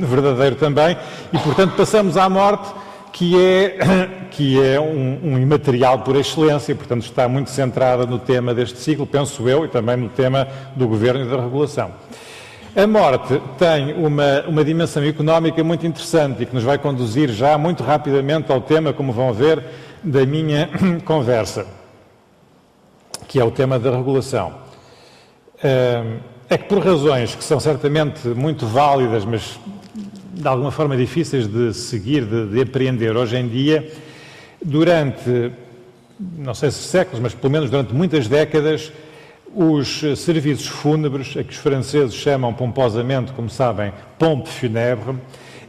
verdadeiro também. E, portanto, passamos à morte, que é um imaterial por excelência, portanto está muito centrada no tema deste ciclo, penso eu, e também no tema do governo e da regulação. A morte tem uma dimensão económica muito interessante e que nos vai conduzir já muito rapidamente ao tema, como vão ver, da minha conversa, que é o tema da regulação. É que por razões que são certamente muito válidas, mas de alguma forma difíceis de seguir, de apreender hoje em dia, durante, não sei se séculos, mas pelo menos durante muitas décadas, os serviços fúnebres, a que os franceses chamam pomposamente, como sabem, pompe funèbre,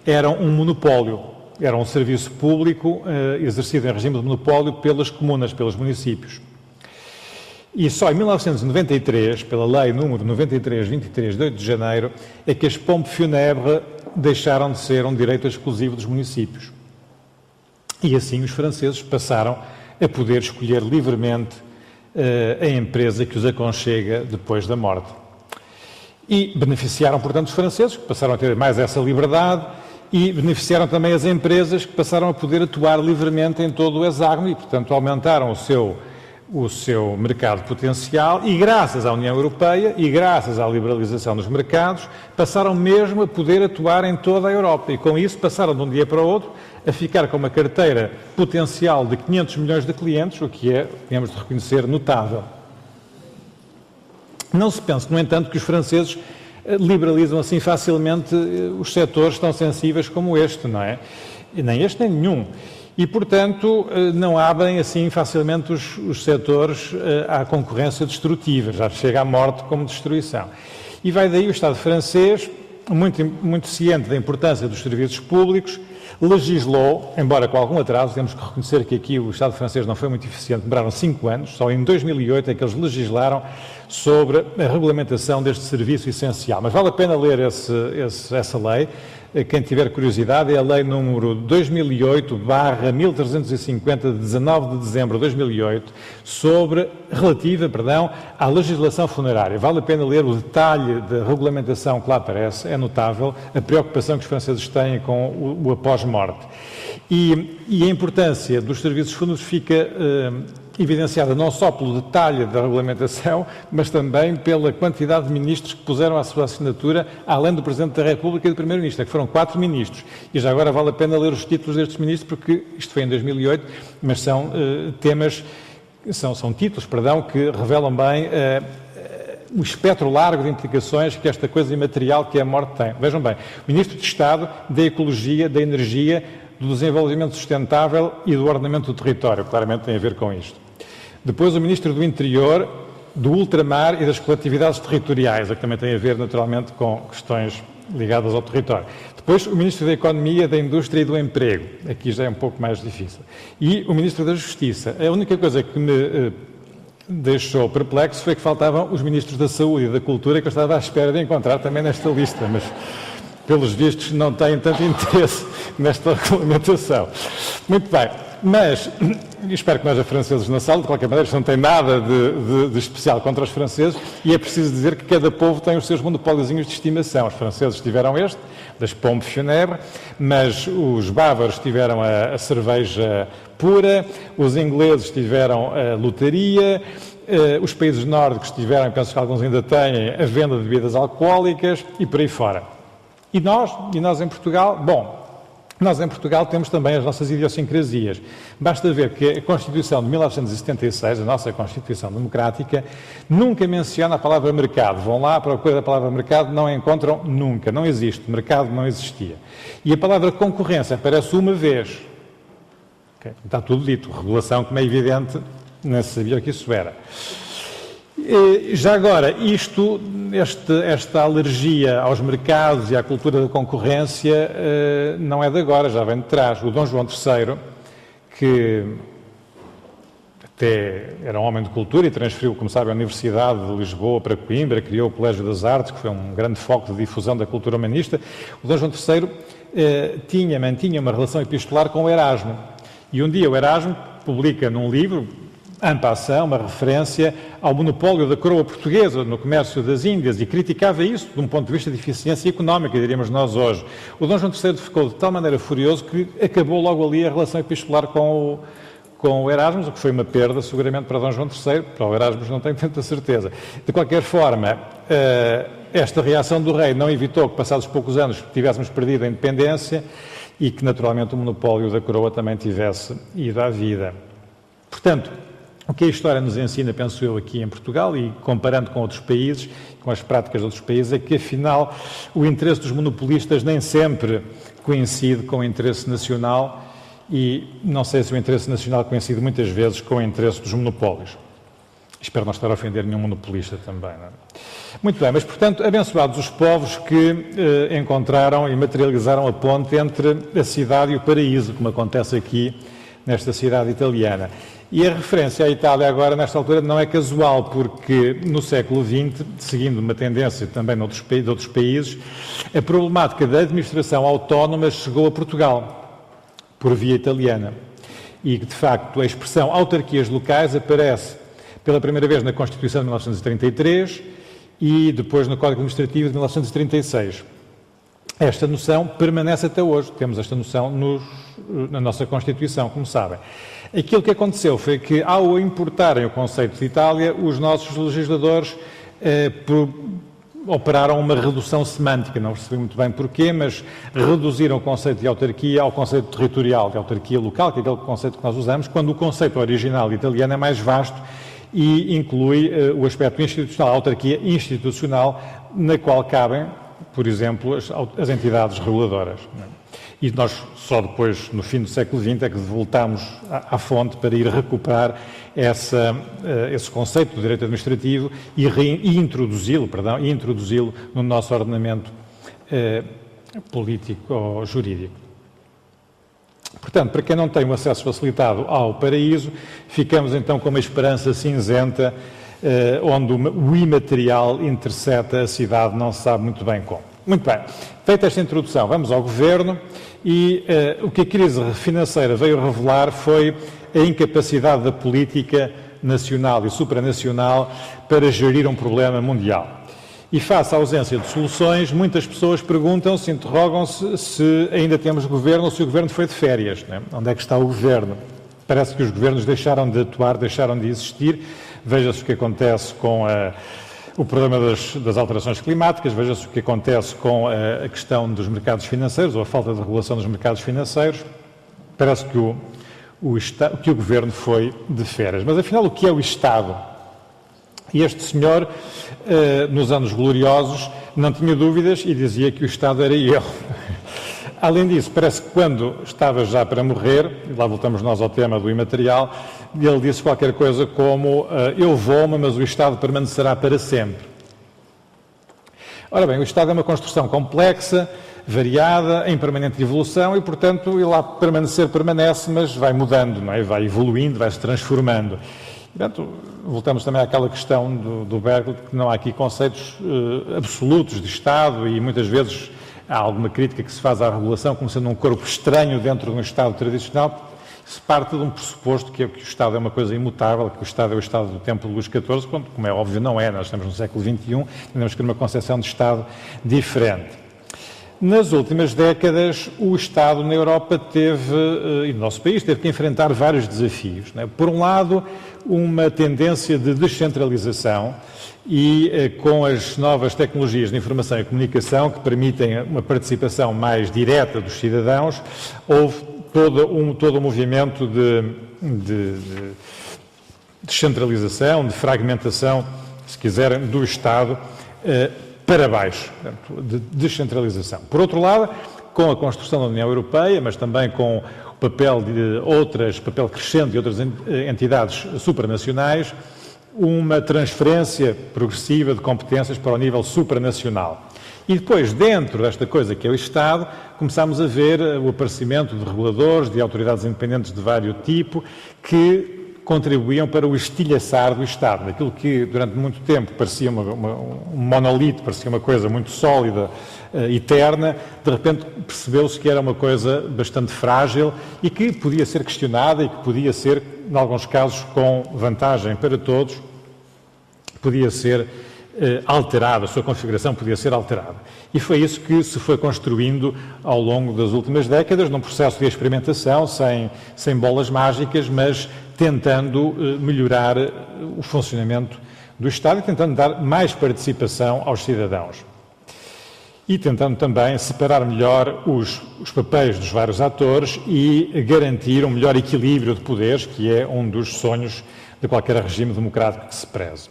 eram um monopólio, era um serviço público exercido em regime de monopólio pelas comunas, pelos municípios. E só em 1993, pela lei número 93/23 de 8 de janeiro, é que as pompes funèbres deixaram de ser um direito exclusivo dos municípios. E assim os franceses passaram a poder escolher livremente a empresa que os aconchega depois da morte. E beneficiaram, portanto, os franceses, que passaram a ter mais essa liberdade, e beneficiaram também as empresas, que passaram a poder atuar livremente em todo o hexágono e, portanto, aumentaram o seu mercado potencial e, graças à União Europeia e graças à liberalização dos mercados, passaram mesmo a poder atuar em toda a Europa e, com isso, passaram de um dia para o outro a ficar com uma carteira potencial de 500 milhões de clientes, o que é, temos de reconhecer, notável. Não se pense, no entanto, que os franceses liberalizam assim facilmente os setores tão sensíveis como este, não é? E nem este nem nenhum. E, portanto, não abrem assim facilmente os setores à concorrência destrutiva, já chega à morte como destruição. E vai daí o Estado francês, muito ciente da importância dos serviços públicos, legislou, embora com algum atraso, temos que reconhecer que aqui o Estado francês não foi muito eficiente, demoraram 5 anos, só em 2008 é que eles legislaram sobre a regulamentação deste serviço essencial. Mas vale a pena ler essa lei. Quem tiver curiosidade, é a lei número 2008/1350, de 19 de dezembro de 2008, relativa à legislação funerária. Vale a pena ler o detalhe da regulamentação que lá aparece, é notável, a preocupação que os franceses têm com o após-morte. E a importância dos serviços fúnebres fica evidenciada não só pelo detalhe da regulamentação, mas também pela quantidade de ministros que puseram à sua assinatura, além do Presidente da República e do Primeiro-Ministro, que foram 4 ministros. E já agora vale a pena ler os títulos destes ministros, porque isto foi em 2008, mas são títulos, que revelam bem o espectro largo de implicações que esta coisa imaterial que é a morte tem. Vejam bem, o Ministro de Estado da Ecologia, da Energia, do Desenvolvimento Sustentável e do Ordenamento do Território, claramente tem a ver com isto. Depois o Ministro do Interior, do Ultramar e das Coletividades Territoriais, que também tem a ver naturalmente com questões ligadas ao território. Depois o Ministro da Economia, da Indústria e do Emprego, aqui já é um pouco mais difícil. E o Ministro da Justiça. A única coisa que me deixou perplexo foi que faltavam os Ministros da Saúde e da Cultura, que eu estava à espera de encontrar também nesta lista, mas pelos vistos não têm tanto interesse nesta regulamentação. Muito bem, mas espero que não haja franceses na sala, de qualquer maneira isto não tem nada de especial contra os franceses e é preciso dizer que cada povo tem os seus monopóliozinhos de estimação. Os franceses tiveram este, das pompes funèbres, mas os bávaros tiveram a cerveja pura, os ingleses tiveram a lotaria, os países nórdicos tiveram, penso que alguns ainda têm, a venda de bebidas alcoólicas e por aí fora. E nós em Portugal, nós em Portugal temos também as nossas idiosincrasias. Basta ver que a Constituição de 1976, a nossa Constituição Democrática, nunca menciona a palavra mercado. Vão lá à procura da palavra mercado, não a encontram nunca, não existe, mercado não existia. E a palavra concorrência aparece uma vez. Okay? Está tudo dito, regulação, como é evidente, não se sabia o que isso era. Já agora, esta alergia aos mercados e à cultura da concorrência não é de agora, já vem de trás. O Dom João III, que até era um homem de cultura e transferiu, como sabem, a Universidade de Lisboa para Coimbra, criou o Colégio das Artes, que foi um grande foco de difusão da cultura humanista. O Dom João III mantinha uma relação epistolar com o Erasmo. E um dia o Erasmo publica num livro, en passant, uma referência ao monopólio da coroa portuguesa no comércio das Índias e criticava isso de um ponto de vista de eficiência económica, diríamos nós hoje. O Dom João III ficou de tal maneira furioso que acabou logo ali a relação epistolar com o Erasmus, o que foi uma perda seguramente para Dom João III, para o Erasmus não tenho tanta certeza. De qualquer forma, esta reação do rei não evitou que, passados poucos anos, tivéssemos perdido a independência e que, naturalmente, o monopólio da coroa também tivesse ido à vida. Portanto, o que a história nos ensina, penso eu, aqui em Portugal, e comparando com outros países, com as práticas de outros países, é que, afinal, o interesse dos monopolistas nem sempre coincide com o interesse nacional e não sei se o interesse nacional coincide muitas vezes com o interesse dos monopólios. Espero não estar a ofender nenhum monopolista também, não é? Muito bem, mas, portanto, abençoados os povos que encontraram e materializaram a ponte entre a cidade e o paraíso, como acontece aqui nesta cidade italiana. E a referência à Itália agora, nesta altura, não é casual, porque no século XX, seguindo uma tendência também de outros países, a problemática da administração autónoma chegou a Portugal, por via italiana. E, de facto, a expressão autarquias locais aparece pela primeira vez na Constituição de 1933 e depois no Código Administrativo de 1936. esta noção permanece até hoje. Temos esta noção na nossa Constituição, como sabem. Aquilo que aconteceu foi que, ao importarem o conceito de Itália, os nossos legisladores operaram uma redução semântica, não percebi muito bem porquê, mas reduziram o conceito de autarquia ao conceito territorial, de autarquia local, que é aquele conceito que nós usamos, quando o conceito original italiano é mais vasto e inclui o aspecto institucional, a autarquia institucional, na qual cabem, por exemplo, as entidades reguladoras. E nós só depois, no fim do século XX, é que voltámos à fonte para ir recuperar esse conceito do direito administrativo e introduzi-lo no nosso ordenamento político ou jurídico. Portanto, para quem não tem um acesso facilitado ao paraíso, ficamos então com uma esperança cinzenta, onde o imaterial intercepta a cidade, não se sabe muito bem como. Muito bem, feita esta introdução, vamos ao Governo e o que a crise financeira veio revelar foi a incapacidade da política nacional e supranacional para gerir um problema mundial. E face à ausência de soluções, muitas pessoas perguntam-se, interrogam-se se ainda temos governo ou se o governo foi de férias. Não é? Onde é que está o governo? Parece que os governos deixaram de atuar, deixaram de existir. Veja-se o que acontece com o problema das alterações climáticas, veja-se o que acontece com a questão dos mercados financeiros ou a falta de regulação dos mercados financeiros. Parece que o governo foi de férias. Mas, afinal, o que é o Estado? E este senhor, nos anos gloriosos, não tinha dúvidas e dizia que o Estado era ele. Além disso, parece que quando estava já para morrer, e lá voltamos nós ao tema do imaterial, ele disse qualquer coisa como eu vou-me, mas o Estado permanecerá para sempre. Ora bem, o Estado é uma construção complexa, variada, em permanente evolução e, portanto, ele lá permanecer permanece, mas vai mudando, não é? Vai evoluindo, vai se transformando. Portanto, voltamos também àquela questão do Berkeley, que não há aqui conceitos absolutos de Estado e muitas vezes há alguma crítica que se faz à regulação como sendo um corpo estranho dentro de um Estado tradicional. Se parte de um pressuposto que o Estado é uma coisa imutável, que o Estado é o Estado do tempo de Luís XIV, quando, como é óbvio, não é. Nós estamos no século XXI, temos que ter uma concepção de Estado diferente. Nas últimas décadas, o Estado na Europa e no nosso país teve que enfrentar vários desafios. Não é? Por um lado, uma tendência de descentralização e com as novas tecnologias de informação e comunicação que permitem uma participação mais direta dos cidadãos, houve todo um movimento de descentralização, de fragmentação, se quiserem, do Estado para baixo, de descentralização. Por outro lado, com a construção da União Europeia, mas também com o papel crescente de outras entidades supranacionais, uma transferência progressiva de competências para o nível supranacional. E depois, dentro desta coisa que é o Estado, começámos a ver o aparecimento de reguladores, de autoridades independentes de vários tipos, que contribuíam para o estilhaçar do Estado. Aquilo que durante muito tempo parecia um monolito, parecia uma coisa muito sólida, eterna, de repente percebeu-se que era uma coisa bastante frágil e que podia ser questionada e que podia ser, em alguns casos, com vantagem para todos, podia ser alterada, a sua configuração podia ser alterada. E foi isso que se foi construindo ao longo das últimas décadas, num processo de experimentação, sem bolas mágicas, mas tentando melhorar o funcionamento do Estado e tentando dar mais participação aos cidadãos. E tentando também separar melhor os papéis dos vários atores e garantir um melhor equilíbrio de poderes, que é um dos sonhos de qualquer regime democrático que se preze.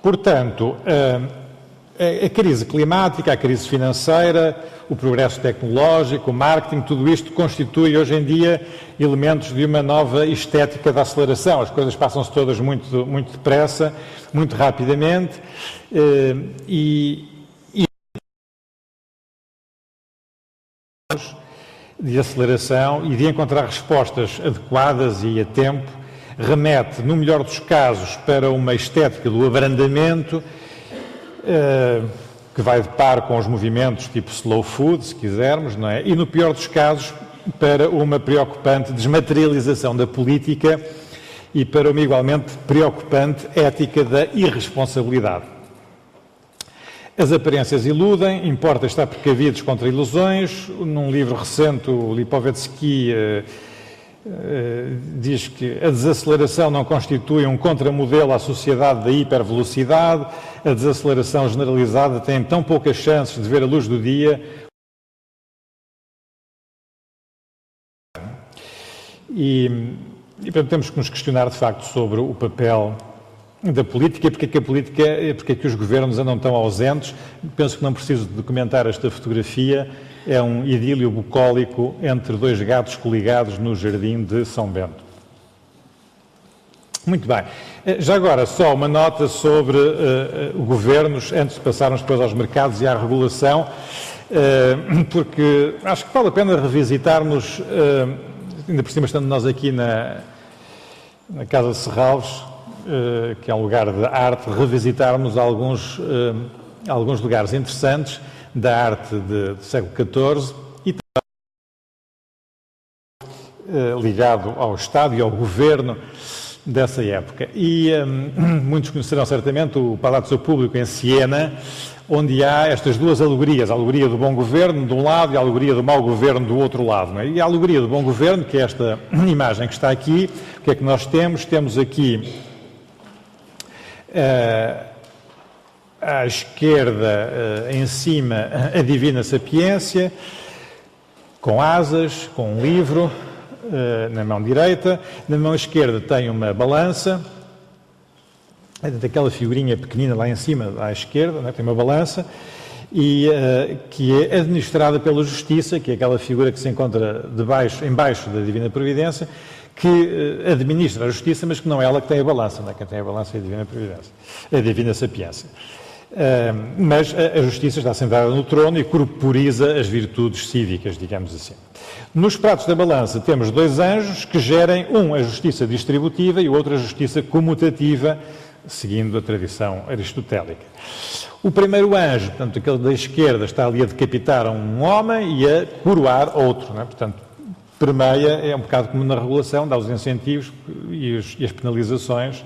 Portanto, a crise climática, a crise financeira, o progresso tecnológico, o marketing, tudo isto constitui hoje em dia elementos de uma nova estética da aceleração. As coisas passam-se todas muito, muito depressa, muito rapidamente de aceleração e de encontrar respostas adequadas e a tempo remete, no melhor dos casos, para uma estética do abrandamento que vai de par com os movimentos tipo slow food, se quisermos, não é? E no pior dos casos, para uma preocupante desmaterialização da política e para uma igualmente preocupante ética da irresponsabilidade. As aparências iludem, importa estar precavidos contra ilusões. Num livro recente, o Lipovetsky diz que a desaceleração não constitui um contramodelo à sociedade da hipervelocidade, a desaceleração generalizada tem tão poucas chances de ver a luz do dia. E portanto, temos que nos questionar, de facto, sobre o papel da política e porque é que os governos andam tão ausentes. Penso que não preciso de comentar esta fotografia. É um idílio bucólico entre dois gatos coligados no jardim de São Bento. Muito bem. Já agora, só uma nota sobre governos, antes de passarmos depois aos mercados e à regulação, porque acho que vale a pena revisitarmos, ainda por cima estando nós aqui na Casa de Serralves, que é um lugar de arte, revisitarmos alguns lugares interessantes da arte do século XIV e também ligado ao Estado e ao governo dessa época. E muitos conhecerão certamente o Palazzo Público em Siena, onde há estas duas alegorias, a alegoria do bom governo de um lado e a alegoria do mau governo do outro lado. Não é? E a alegoria do bom governo, que é esta imagem que está aqui, o que é que nós temos? Temos aqui à esquerda, em cima, a Divina Sapiência, com asas, com um livro, na mão direita. Na mão esquerda tem uma balança, daquela figurinha pequenina lá em cima, à esquerda, né, tem uma balança, e que é administrada pela Justiça, que é aquela figura que se encontra embaixo da Divina Providência, que administra a Justiça, mas que não é ela que tem a balança, não é? Quem tem a balança é a Divina Providência, a Divina Sapiência. Mas a Justiça está sentada no trono e corporiza as virtudes cívicas, digamos assim. Nos pratos da balança temos dois anjos que gerem, um a justiça distributiva e o outro a justiça comutativa, seguindo a tradição aristotélica. O primeiro anjo, portanto, aquele da esquerda, está ali a decapitar um homem e a coroar outro, não é? Portanto, permeia, é um bocado como na regulação, dá os incentivos e as penalizações,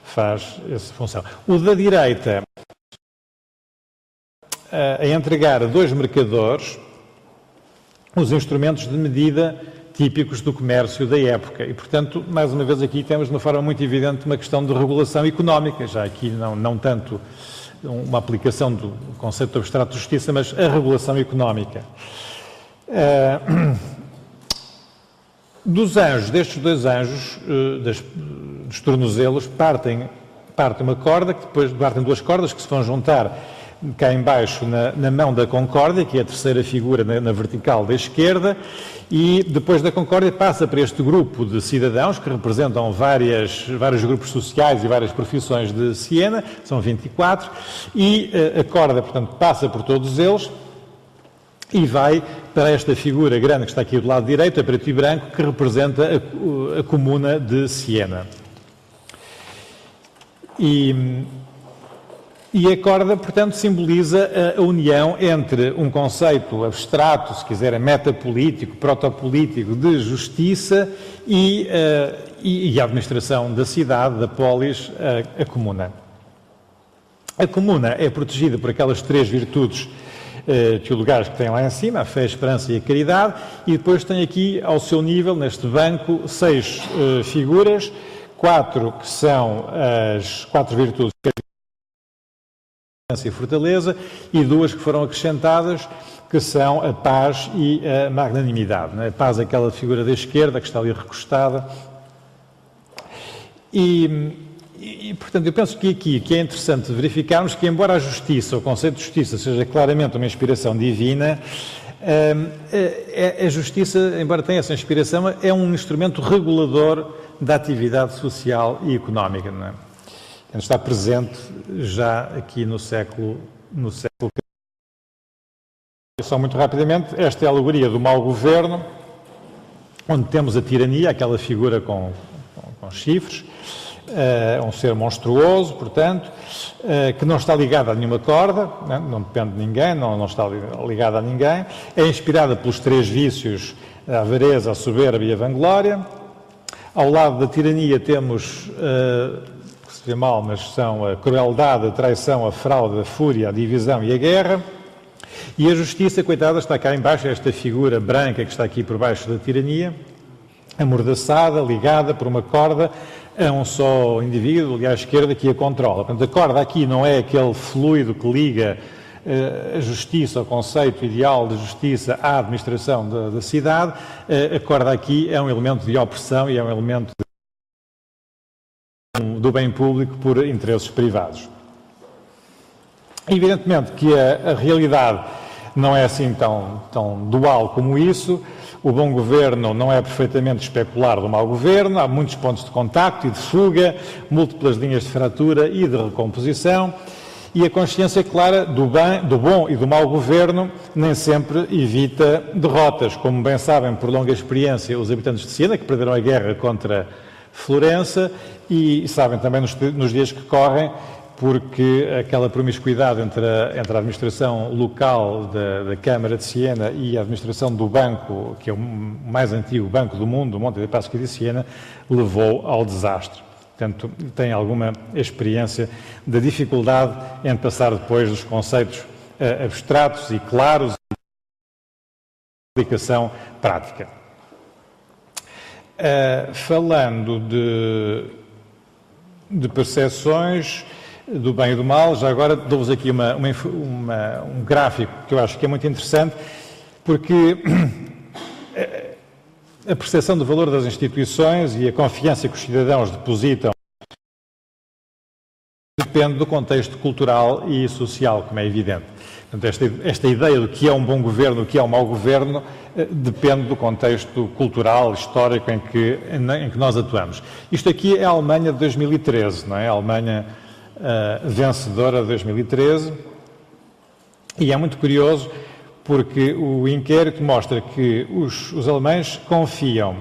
faz essa função. O da direita, a entregar a dois mercadores os instrumentos de medida típicos do comércio da época. E, portanto, mais uma vez aqui temos de uma forma muito evidente uma questão de regulação económica, já aqui não tanto uma aplicação do conceito abstrato de justiça, mas a regulação económica. Dos anjos, destes dois anjos, dos tornozelos, partem uma corda, que depois partem duas cordas que se vão juntar cá em baixo na mão da Concórdia, que é a terceira figura na vertical da esquerda, e depois da Concórdia passa para este grupo de cidadãos que representam vários grupos sociais e várias profissões de Siena, são 24, e a corda, portanto, passa por todos eles e vai para esta figura grande que está aqui do lado direito, a preto e branco, que representa a comuna de Siena. E a corda, portanto, simboliza a união entre um conceito abstrato, se quiser, metapolítico, protopolítico, de justiça e a administração da cidade, da polis, a comuna. A comuna é protegida por aquelas três virtudes teologais que tem lá em cima, a fé, a esperança e a caridade, e depois tem aqui, ao seu nível, neste banco, 6 figuras, 4 que são as 4 virtudes e fortaleza, e 2 que foram acrescentadas, que são a paz e a magnanimidade. Não é? A paz é aquela figura da esquerda que está ali recostada. E, portanto, eu penso que aqui que é interessante verificarmos que, embora a justiça, o conceito de justiça, seja claramente uma inspiração divina, a justiça, embora tenha essa inspiração, é um instrumento regulador da atividade social e económica. Não é? Está presente já aqui no século XV. Só muito rapidamente, esta é a alegoria do mau governo, onde temos a tirania, aquela figura com chifres, um ser monstruoso, portanto, que não está ligado a nenhuma corda, não depende de ninguém, não está ligado a ninguém, é inspirada pelos 3 vícios, a avareza, a soberba e a vanglória. Ao lado da tirania temos... perceber mal, mas são a crueldade, a traição, a fraude, a fúria, a divisão e a guerra. E a justiça, coitada, está cá em baixo, esta figura branca que está aqui por baixo da tirania, amordaçada, ligada por uma corda a um só indivíduo, ali à esquerda, que a controla. Portanto, a corda aqui não é aquele fluido que liga a justiça, o conceito ideal de justiça à administração da cidade. A corda aqui é um elemento de opressão e é um elemento do bem público por interesses privados. Evidentemente que a realidade não é assim tão dual como isso. O bom governo não é perfeitamente especular do mau governo, há muitos pontos de contacto e de fuga, múltiplas linhas de fratura e de recomposição, e a consciência clara do bom e do mau governo nem sempre evita derrotas, como bem sabem por longa experiência os habitantes de Siena, que perderam a guerra contra Florença, e sabem também nos dias que correm, porque aquela promiscuidade entre a administração local da Câmara de Siena e a administração do banco, que é o mais antigo banco do mundo, o Monte dei Paschi di Siena, levou ao desastre. Portanto, tem alguma experiência da dificuldade em passar depois dos conceitos abstratos e claros e aplicação prática. Falando de percepções do bem e do mal, já agora dou-vos aqui um gráfico que eu acho que é muito interessante, porque a percepção do valor das instituições e a confiança que os cidadãos depositam depende do contexto cultural e social, como é evidente. Portanto, esta ideia do que é um bom governo, do que é um mau governo, depende do contexto cultural, histórico em que nós atuamos. Isto aqui é a Alemanha de 2013, não é? A Alemanha vencedora de 2013, e é muito curioso porque o inquérito mostra que os alemães confiam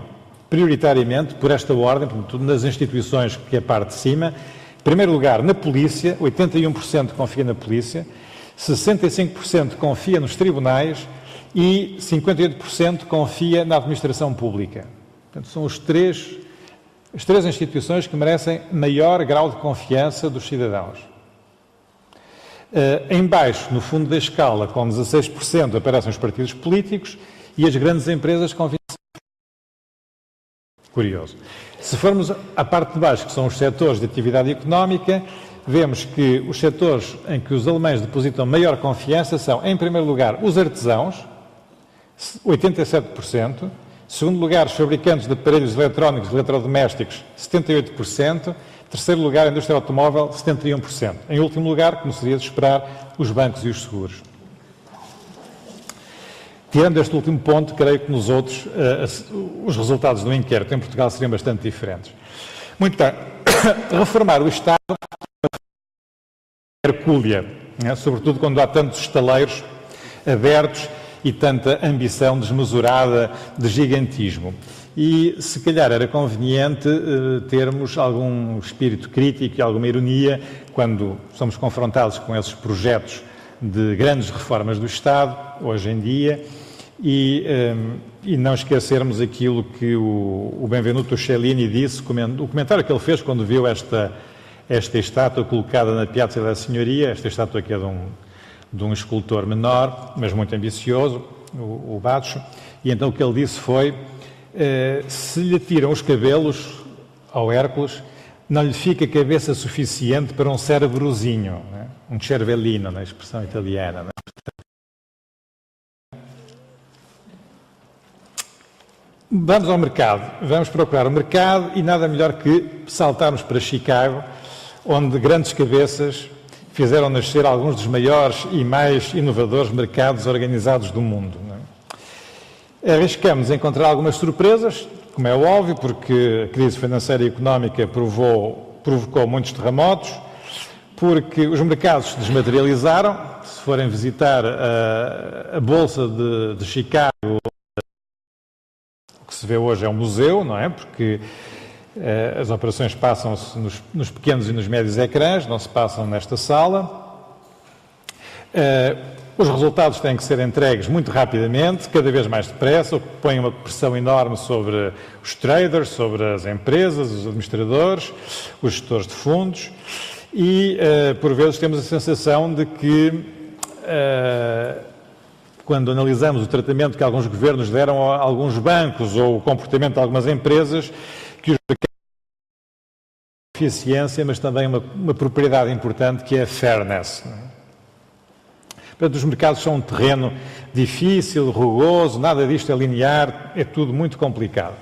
prioritariamente, por esta ordem, portanto, nas instituições, que é a parte de cima. Em primeiro lugar, na polícia, 81% confia na polícia, 65% confia nos tribunais e 58% confia na administração pública. Portanto, são as três instituições que merecem maior grau de confiança dos cidadãos. Em baixo, no fundo da escala, com 16%, aparecem os partidos políticos e as grandes empresas com 25%. Curioso. Se formos à parte de baixo, que são os setores de atividade económica, vemos que os setores em que os alemães depositam maior confiança são, em primeiro lugar, os artesãos, 87%, em segundo lugar, os fabricantes de aparelhos eletrónicos e eletrodomésticos, 78%, em terceiro lugar, a indústria automóvel, 71%. Em último lugar, como seria de esperar, os bancos e os seguros. Tirando este último ponto, creio que nos outros os resultados do inquérito em Portugal seriam bastante diferentes. Muito bem. Reformar o Estado é hercúlea, né? Sobretudo quando há tantos estaleiros abertos e tanta ambição desmesurada de gigantismo. E se calhar era conveniente termos algum espírito crítico e alguma ironia quando somos confrontados com esses projetos de grandes reformas do Estado, hoje em dia, e não esquecermos aquilo que o Benvenuto Cellini disse, o comentário que ele fez quando viu esta estátua colocada na Piazza da Signoria, esta estátua que é de um escultor menor, mas muito ambicioso, o Baccio, e então o que ele disse foi: se lhe tiram os cabelos ao Hércules, não lhe fica cabeça suficiente para um cérebrozinho, né? Um cervellino, na expressão italiana. Né? Vamos ao mercado, vamos procurar o mercado e nada melhor que saltarmos para Chicago, onde grandes cabeças fizeram nascer alguns dos maiores e mais inovadores mercados organizados do mundo. Arriscamos a encontrar algumas surpresas, como é óbvio, porque a crise financeira e económica provocou muitos terremotos, porque os mercados se desmaterializaram. Se forem visitar a Bolsa de Chicago, o que se vê hoje é um museu, não é? Porque as operações passam-se nos pequenos e nos médios ecrãs, não se passam nesta sala. Os resultados têm que ser entregues muito rapidamente, cada vez mais depressa, o que põe uma pressão enorme sobre os traders, sobre as empresas, os administradores, os gestores de fundos e, por vezes, temos a sensação de que, quando analisamos o tratamento que alguns governos deram a alguns bancos ou o comportamento de algumas empresas, que os mercados têm eficiência, mas também uma propriedade importante que é a fairness. Portanto, os mercados são um terreno difícil, rugoso, nada disto é linear, é tudo muito complicado.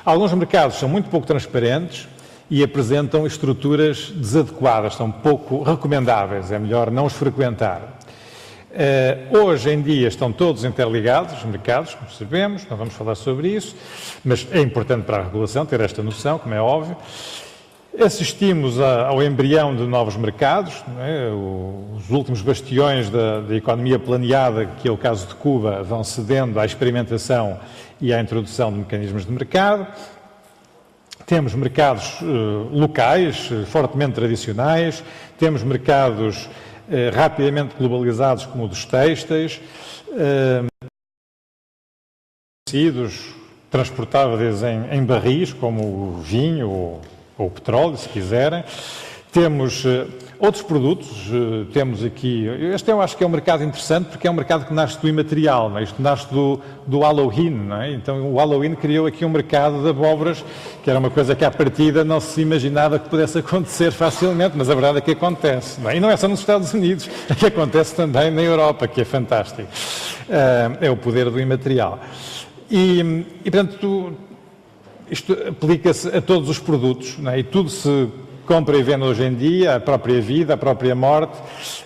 Alguns mercados são muito pouco transparentes e apresentam estruturas desadequadas, são pouco recomendáveis, é melhor não os frequentar. Hoje em dia estão todos interligados, os mercados, como sabemos, não vamos falar sobre isso, mas é importante para a regulação ter esta noção, como é óbvio. Assistimos ao embrião de novos mercados, não é? Os últimos bastiões da economia planeada, que é o caso de Cuba, vão cedendo à experimentação e à introdução de mecanismos de mercado. Temos mercados locais, fortemente tradicionais, temos mercados rapidamente globalizados, como o dos têxteis, transportáveis em barris, como o vinho ou o petróleo, se quiserem. Temos outros produtos, temos aqui... Este eu acho que é um mercado interessante, porque é um mercado que nasce do imaterial, não é? Isto nasce do Halloween, não é? Então o Halloween criou aqui um mercado de abóboras, que era uma coisa que à partida não se imaginava que pudesse acontecer facilmente, mas a verdade é que acontece, não é? E não é só nos Estados Unidos, é que acontece também na Europa, que é fantástico. É o poder do imaterial. E portanto, isto aplica-se a todos os produtos, não é? E tudo se compra e vende hoje em dia, a própria vida, a própria morte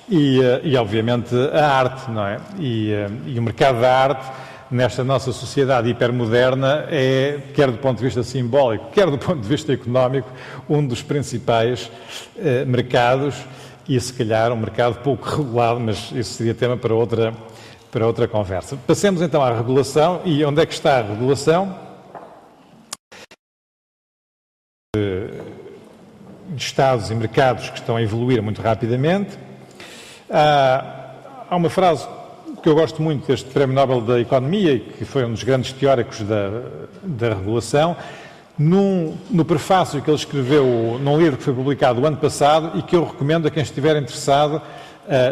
e obviamente, a arte, não é? E o mercado da arte, nesta nossa sociedade hipermoderna, é, quer do ponto de vista simbólico, quer do ponto de vista económico, um dos principais mercados e, se calhar, um mercado pouco regulado, mas isso seria tema para outra conversa. Passemos então à regulação. E onde é que está a regulação? De Estados e mercados que estão a evoluir muito rapidamente. Há uma frase que eu gosto muito deste Prémio Nobel da Economia, e que foi um dos grandes teóricos da regulação, no prefácio que ele escreveu num livro que foi publicado o ano passado e que eu recomendo a quem estiver interessado,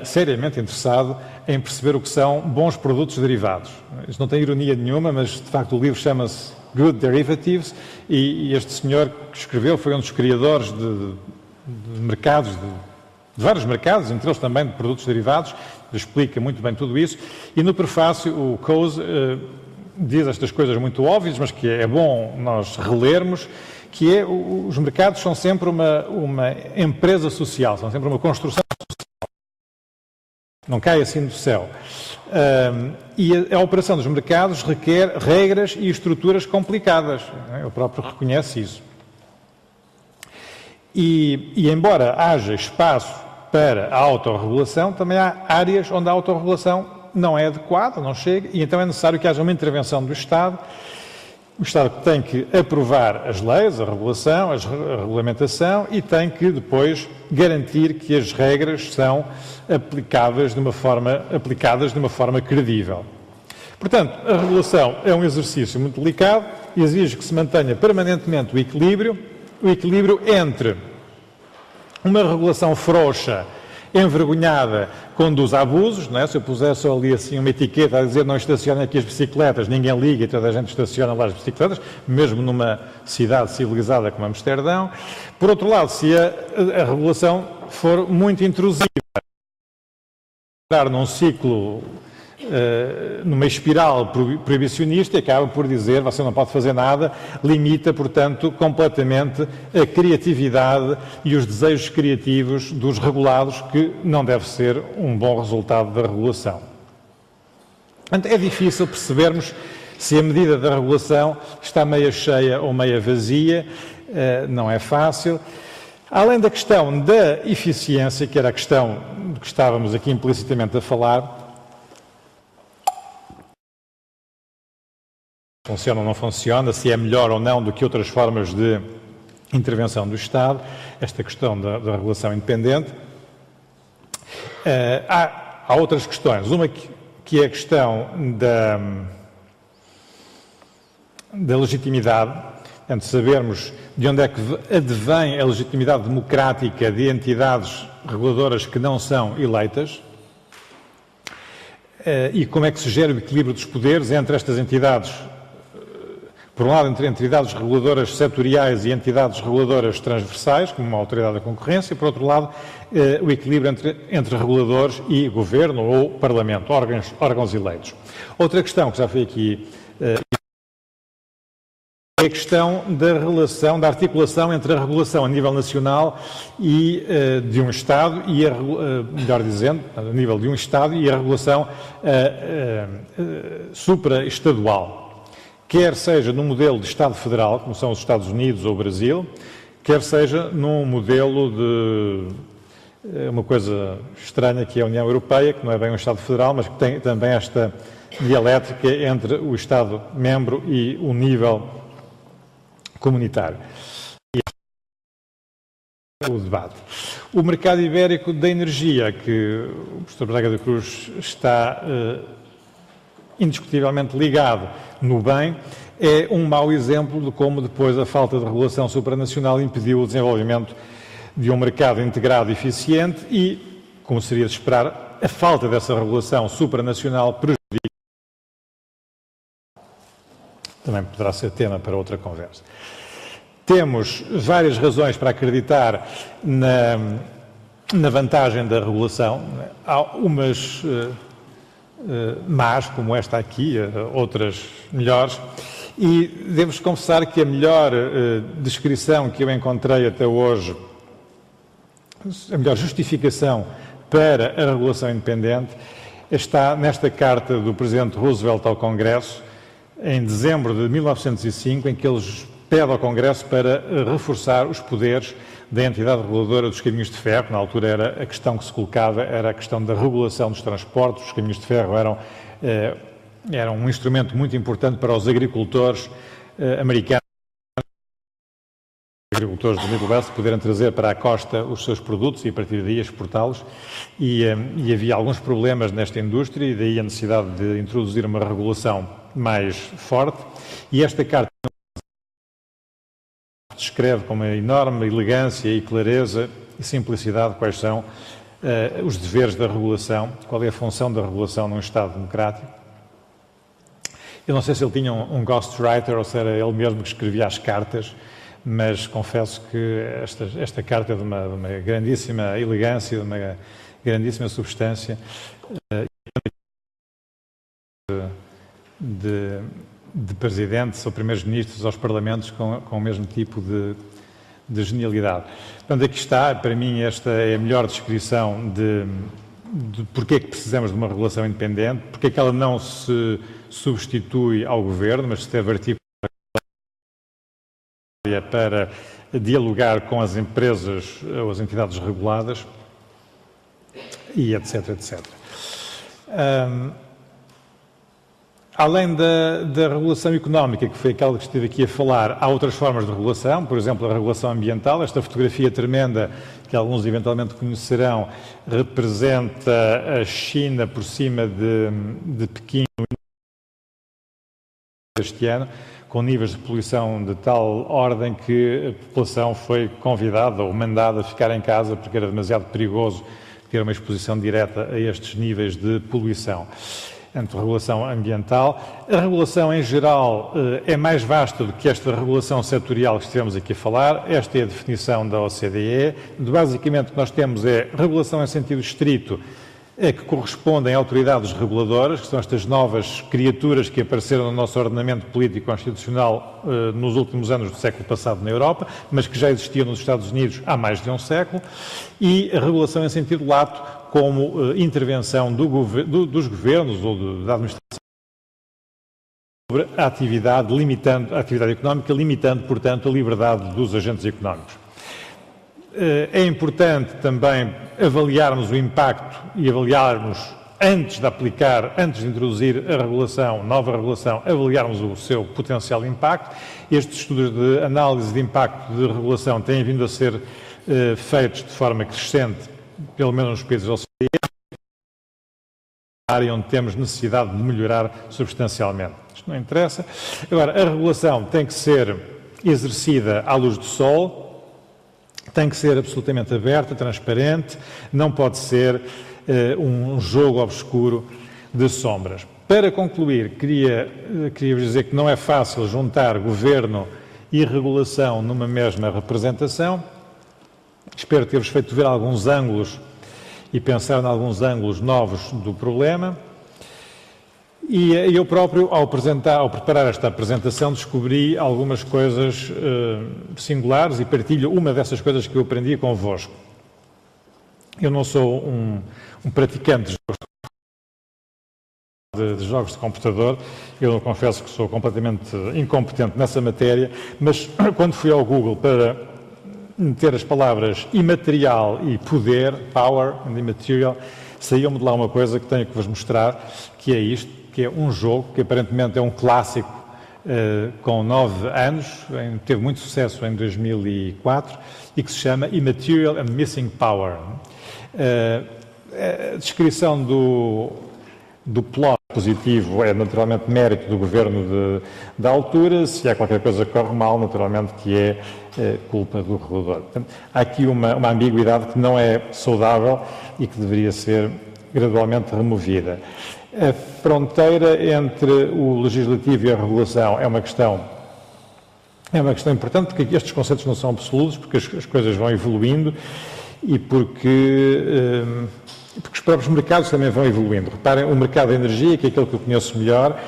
seriamente interessado, em perceber o que são bons produtos derivados. Isto não tem ironia nenhuma, mas de facto o livro chama-se Good Derivatives, e este senhor que escreveu foi um dos criadores de mercados, de vários mercados, entre eles também de produtos derivados, explica muito bem tudo isso, e no prefácio o Coase diz estas coisas muito óbvias, mas que é bom nós relermos, que é os mercados são sempre uma empresa social, são sempre uma construção social, não cai assim do céu. E a operação dos mercados requer regras e estruturas complicadas. Ele próprio reconhece isso. E embora haja espaço para a autorregulação, também há áreas onde a autorregulação não é adequada, não chega, e então é necessário que haja uma intervenção do Estado. O Estado tem que aprovar as leis, a regulação, a regulamentação, e tem que depois garantir que as regras são aplicadas de uma forma credível. Portanto, a regulação é um exercício muito delicado e exige que se mantenha permanentemente o equilíbrio entre uma regulação frouxa, envergonhada, conduz a abusos, não é? Se eu puser só ali assim uma etiqueta a dizer não estacionem aqui as bicicletas, ninguém liga e toda a gente estaciona lá as bicicletas, mesmo numa cidade civilizada como Amsterdão. Por outro lado, se a regulação for muito intrusiva, entrar num ciclo, numa espiral proibicionista, acaba por dizer você não pode fazer nada, limita, portanto, completamente a criatividade e os desejos criativos dos regulados, que não deve ser um bom resultado da regulação. Portanto, é difícil percebermos se a medida da regulação está meia cheia ou meia vazia, não é fácil. Além da questão da eficiência, que era a questão de que estávamos aqui implicitamente a falar, funciona ou não funciona, se é melhor ou não do que outras formas de intervenção do Estado, esta questão da regulação independente. Há há outras questões. Uma que é a questão da legitimidade, portanto, sabermos de onde é que advém a legitimidade democrática de entidades reguladoras que não são eleitas e como é que se gera o equilíbrio dos poderes entre estas entidades, por um lado, entre entidades reguladoras setoriais e entidades reguladoras transversais, como uma autoridade da concorrência, por outro lado, o equilíbrio entre reguladores e governo ou parlamento, órgãos eleitos. Outra questão que já foi aqui é a questão da articulação entre a regulação a nível nacional e de um Estado e melhor dizendo, a nível de um Estado e a regulação supraestadual, quer seja num modelo de Estado federal, como são os Estados Unidos ou o Brasil, quer seja num modelo de uma coisa estranha que é a União Europeia, que não é bem um Estado federal, mas que tem também esta dialética entre o Estado-membro e o nível comunitário. E o debate. O mercado ibérico da energia, que o professor Braga da Cruz está indiscutivelmente ligado no bem, é um mau exemplo de como depois a falta de regulação supranacional impediu o desenvolvimento de um mercado integrado e eficiente e, como seria de esperar, a falta dessa regulação supranacional prejudica. Também poderá ser tema para outra conversa. Temos várias razões para acreditar na vantagem da regulação. Há umas más, como esta aqui, outras melhores, e devo-vos confessar que a melhor descrição que eu encontrei até hoje, a melhor justificação para a regulação independente, está nesta carta do Presidente Roosevelt ao Congresso, em dezembro de 1905, em que eles pedem ao Congresso para reforçar os poderes da entidade reguladora dos caminhos de ferro. Na altura era a questão que se colocava, era a questão da regulação dos transportes. Os caminhos de ferro eram um instrumento muito importante para os agricultores americanos, os agricultores do Midwest, poderem trazer para a costa os seus produtos e a partir daí exportá-los. E havia alguns problemas nesta indústria e daí a necessidade de introduzir uma regulação mais forte. E esta carta descreve com uma enorme elegância e clareza e simplicidade quais são os deveres da regulação, qual é a função da regulação num Estado democrático. Eu não sei se ele tinha um ghostwriter ou se era ele mesmo que escrevia as cartas, mas confesso que esta carta é de uma grandíssima elegância, de uma grandíssima substância, de presidentes ou primeiros ministros aos parlamentos com o mesmo tipo de genialidade. Portanto, aqui está, para mim, esta é a melhor descrição de porque é que precisamos de uma regulação independente, porque é que ela não se substitui ao governo, mas se deve articular para dialogar com as empresas ou as entidades reguladas e etc, etc. Além da regulação económica, que foi aquela que estive aqui a falar, há outras formas de regulação, por exemplo, a regulação ambiental. Esta fotografia tremenda, que alguns eventualmente conhecerão, representa a China por cima de Pequim este ano, com níveis de poluição de tal ordem que a população foi convidada ou mandada a ficar em casa porque era demasiado perigoso ter uma exposição direta a estes níveis de poluição. Entre regulação ambiental. A regulação em geral é mais vasta do que esta regulação setorial que estivemos aqui a falar. Esta é a definição da OCDE. Basicamente o que nós temos é regulação em sentido estrito, que correspondem a autoridades reguladoras, que são estas novas criaturas que apareceram no nosso ordenamento político constitucional nos últimos anos do século passado na Europa, mas que já existiam nos Estados Unidos há mais de um século, e a regulação em sentido lato, como intervenção dos governos ou da administração sobre a atividade, limitando a atividade económica, limitando, portanto, a liberdade dos agentes económicos. É importante também avaliarmos o impacto e avaliarmos, antes de introduzir a regulação, nova regulação, avaliarmos o seu potencial impacto. Estes estudos de análise de impacto de regulação têm vindo a ser feitos de forma crescente, pelo menos nos países OCDE, área onde temos necessidade de melhorar substancialmente. Isto não interessa. Agora, a regulação tem que ser exercida à luz do sol, tem que ser absolutamente aberta, transparente, não pode ser um jogo obscuro de sombras. Para concluir, queria dizer que não é fácil juntar governo e regulação numa mesma representação. Espero ter-vos feito ver alguns ângulos e pensar em alguns ângulos novos do problema. E eu próprio, ao preparar esta apresentação, descobri algumas coisas singulares e partilho uma dessas coisas que eu aprendi convosco. Eu não sou um praticante de jogos de computador, eu confesso que sou completamente incompetente nessa matéria, mas quando fui ao Google para meter as palavras imaterial e poder, power and immaterial, saiu-me de lá uma coisa que tenho que vos mostrar, que é isto, que é um jogo que aparentemente é um clássico com 9 anos, teve muito sucesso em 2004 e que se chama Immaterial and Missing Power. A descrição do plot positivo é naturalmente mérito do governo da altura, se há qualquer coisa que corre mal, naturalmente que é culpa do regulador. Portanto, há aqui uma ambiguidade que não é saudável e que deveria ser gradualmente removida. A fronteira entre o legislativo e a regulação é uma questão importante, porque estes conceitos não são absolutos, porque as coisas vão evoluindo e porque os próprios mercados também vão evoluindo. Reparem, o mercado da energia, que é aquele que eu conheço melhor,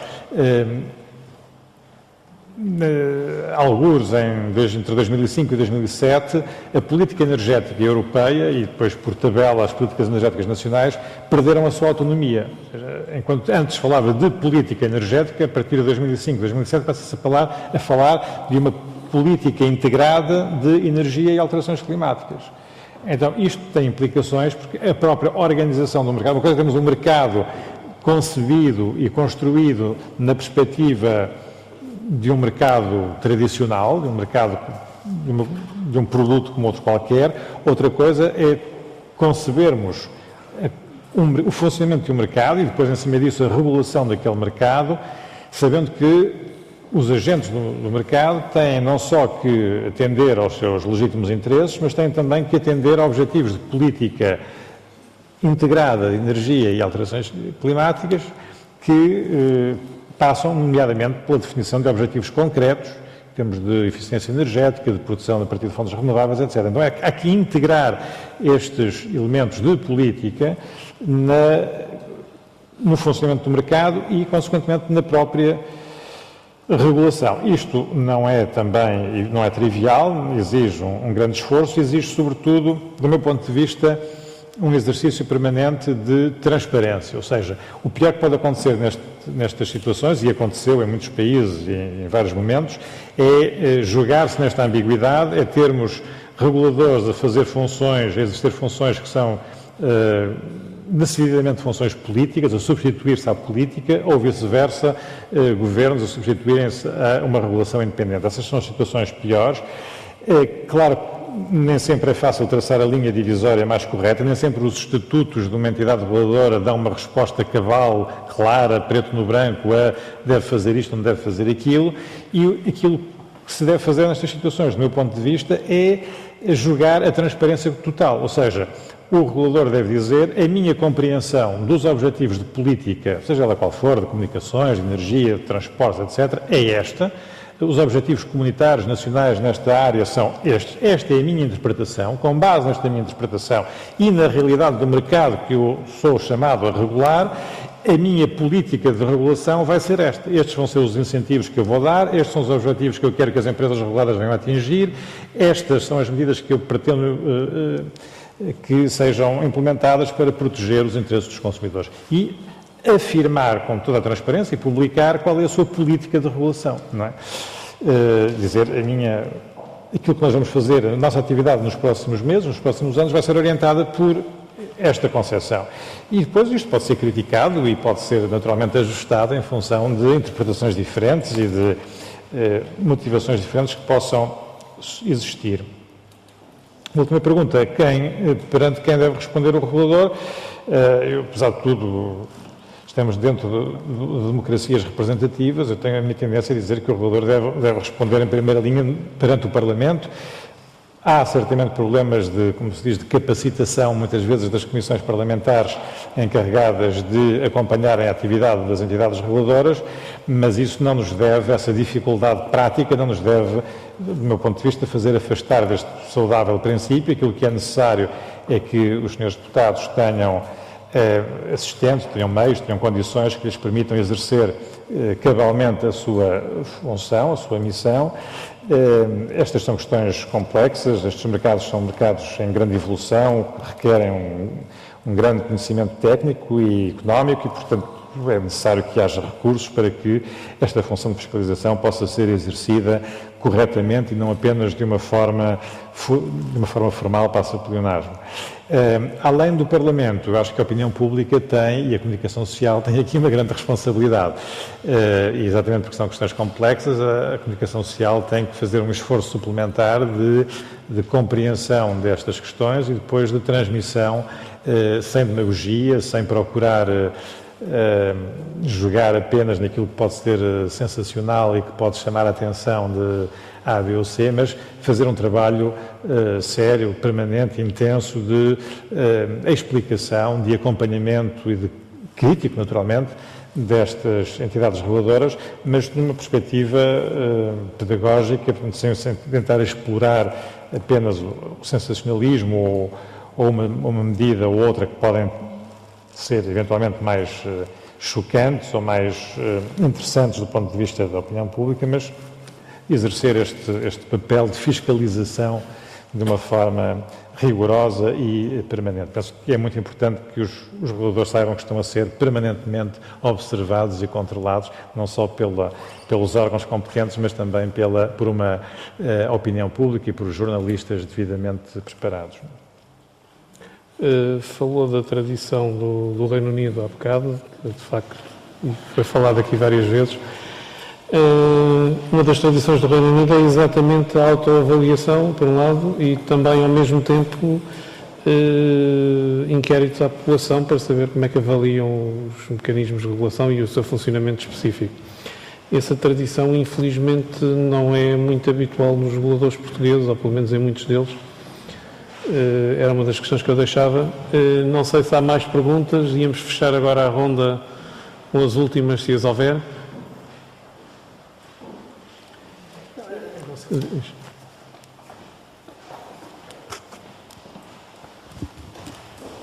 alguns entre 2005 e 2007, a política energética europeia e depois, por tabela, as políticas energéticas nacionais perderam a sua autonomia. Enquanto antes falava de política energética, a partir de 2005, 2007, passa-se a falar de uma política integrada de energia e alterações climáticas. Então, isto tem implicações, porque a própria organização do mercado, uma coisa é temos um mercado concebido e construído na perspectiva de um mercado tradicional, de um produto como outro qualquer, outra coisa é concebermos o funcionamento de um mercado e depois, em cima disso, a regulação daquele mercado, sabendo que os agentes do mercado têm não só que atender aos seus legítimos interesses, mas têm também que atender a objetivos de política integrada de energia e alterações climáticas que passam, nomeadamente, pela definição de objetivos concretos, em termos de eficiência energética, de produção a partir de fontes renováveis, etc. Então, há que integrar estes elementos de política no funcionamento do mercado e, consequentemente, na própria regulação. Isto não é trivial, exige um grande esforço, exige, sobretudo, do meu ponto de vista, um exercício permanente de transparência. Ou seja, o pior que pode acontecer nestas situações, e aconteceu em muitos países e em vários momentos, é jogar-se nesta ambiguidade, é termos reguladores a fazer funções, a exercer funções que são decididamente funções políticas, a substituir-se à política, ou vice-versa, governos a substituírem-se a uma regulação independente. Essas são as situações piores. É claro que nem sempre é fácil traçar a linha divisória mais correta, nem sempre os estatutos de uma entidade reguladora dão uma resposta cabal, clara, preto no branco, a deve fazer isto, não deve fazer aquilo, e aquilo que se deve fazer nestas situações, do meu ponto de vista, é jogar a transparência total, ou seja, o regulador deve dizer a minha compreensão dos objetivos de política, seja ela qual for, de comunicações, de energia, de transportes, etc., é esta. Os objetivos comunitários nacionais nesta área são estes. Esta é a minha interpretação. Com base nesta minha interpretação e na realidade do mercado que eu sou chamado a regular, a minha política de regulação vai ser esta. Estes vão ser os incentivos que eu vou dar, estes são os objetivos que eu quero que as empresas reguladas venham a atingir, estas são as medidas que eu pretendo que sejam implementadas para proteger os interesses dos consumidores. E afirmar com toda a transparência e publicar qual é a sua política de regulação, não é? Dizer, aquilo que nós vamos fazer, a nossa atividade nos próximos meses, nos próximos anos, vai ser orientada por esta concepção. E depois isto pode ser criticado e pode ser naturalmente ajustado em função de interpretações diferentes e de motivações diferentes que possam existir. A última pergunta, perante quem deve responder o regulador? Eu, apesar de tudo, Estamos dentro de democracias representativas. Eu tenho a minha tendência a dizer que o regulador deve responder em primeira linha perante o Parlamento. Há certamente problemas de, como se diz, de capacitação, muitas vezes, das comissões parlamentares encarregadas de acompanharem a atividade das entidades reguladoras, mas isso não nos deve, essa dificuldade prática, não nos deve, do meu ponto de vista, fazer afastar deste saudável princípio. Aquilo que é necessário é que os senhores deputados tenham assistentes, tenham meios, tenham condições que lhes permitam exercer cabalmente a sua função, a sua missão. Estas são questões complexas, estes mercados são mercados em grande evolução, requerem um grande conhecimento técnico e económico e, portanto, é necessário que haja recursos para que esta função de fiscalização possa ser exercida corretamente e não apenas de uma forma formal, passa o pleonasmo. Além do Parlamento, eu acho que a opinião pública tem, e a comunicação social tem aqui uma grande responsabilidade. E exatamente porque são questões complexas, a comunicação social tem que fazer um esforço suplementar de compreensão destas questões e depois de transmissão, sem demagogia, sem procurar jogar apenas naquilo que pode ser sensacional e que pode chamar a atenção de A, B ou C, mas fazer um trabalho sério, permanente, intenso de explicação, de acompanhamento e de crítico, naturalmente, destas entidades reguladoras, mas numa perspectiva pedagógica, sem tentar explorar apenas o sensacionalismo ou uma medida ou outra que podem ser eventualmente mais chocantes ou mais interessantes do ponto de vista da opinião pública, mas exercer este papel de fiscalização de uma forma rigorosa e permanente. Penso que é muito importante que os reguladores saibam que estão a ser permanentemente observados e controlados, não só pelos órgãos competentes, mas também por uma opinião pública e por jornalistas devidamente preparados. Falou da tradição do Reino Unido há bocado, de facto, e foi falado aqui várias vezes. Uma das tradições do Reino Unido é exatamente a autoavaliação, por um lado, e também, ao mesmo tempo, inquéritos à população para saber como é que avaliam os mecanismos de regulação e o seu funcionamento específico. Essa tradição, infelizmente, não é muito habitual nos reguladores portugueses, ou pelo menos em muitos deles. Era uma das questões que eu deixava. Não sei se há mais perguntas. Íamos fechar agora a ronda com as últimas, se as houver.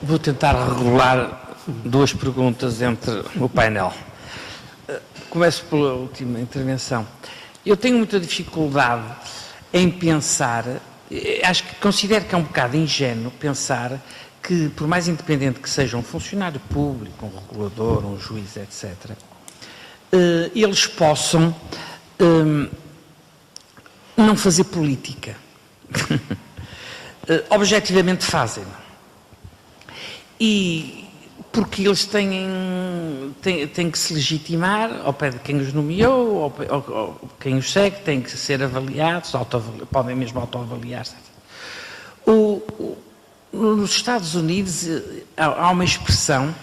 Vou tentar regular duas perguntas entre o painel. Começo pela última intervenção. Eu tenho muita dificuldade em pensar, acho que considero que é um bocado ingênuo pensar que, por mais independente que seja um funcionário público, um regulador, um juiz, etc., eles possam não fazer política. Objetivamente fazem. E porque eles têm que se legitimar ao pé de quem os nomeou, ou quem os segue, têm que ser avaliados, podem mesmo autoavaliar-se. Nos Estados Unidos há uma expressão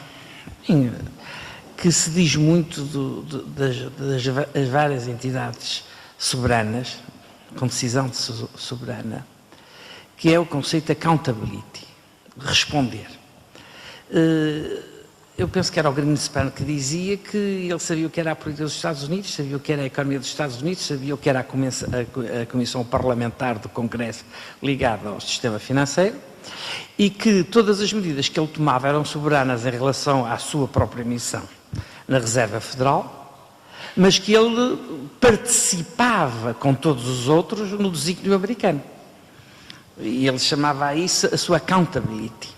que se diz muito das várias entidades soberanas, com decisão soberana, que é o conceito de accountability, de responder. Eu penso que era o Greenspan que dizia que ele sabia o que era a política dos Estados Unidos, sabia o que era a economia dos Estados Unidos, sabia o que era a Comissão Parlamentar do Congresso ligada ao sistema financeiro, e que todas as medidas que ele tomava eram soberanas em relação à sua própria missão na Reserva Federal, mas que ele participava com todos os outros no desígnio americano. E ele chamava a isso a sua accountability.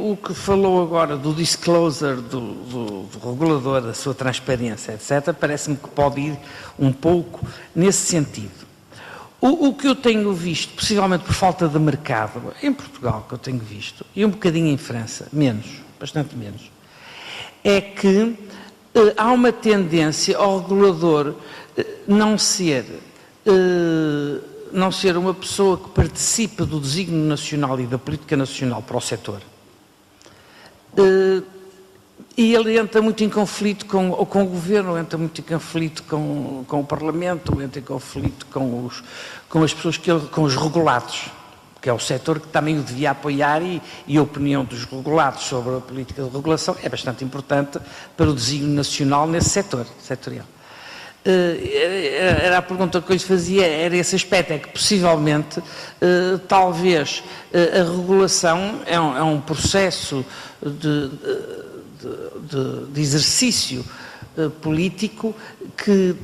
O que falou agora do disclosure do regulador, da sua transparência, etc., parece-me que pode ir um pouco nesse sentido. O que eu tenho visto, possivelmente por falta de mercado, em Portugal, que eu tenho visto, e um bocadinho em França, menos, bastante menos, é que há uma tendência ao regulador não ser uma pessoa que participa do desígnio nacional e da política nacional para o setor, E ele entra muito em conflito com o governo, entra muito em conflito com o Parlamento, entra em conflito com as pessoas, com os regulados, que é o setor que também o devia apoiar, e a opinião dos regulados sobre a política de regulação é bastante importante para o desígnio nacional nesse setorial. Era a pergunta que eu lhe fazia, era esse aspecto, é que possivelmente, talvez, a regulação é um processo de exercício político que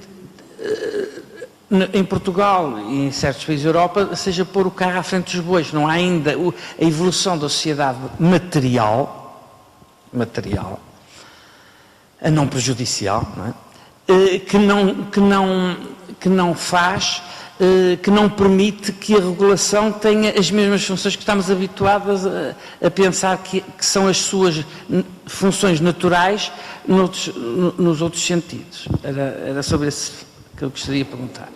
em Portugal e em certos países da Europa seja pôr o carro à frente dos bois. Não há ainda a evolução da sociedade material, a não prejudicial, não é? Que não permite que a regulação tenha as mesmas funções que estamos habituados a pensar que são as suas funções naturais nos outros sentidos. Era sobre esse que eu gostaria de perguntar.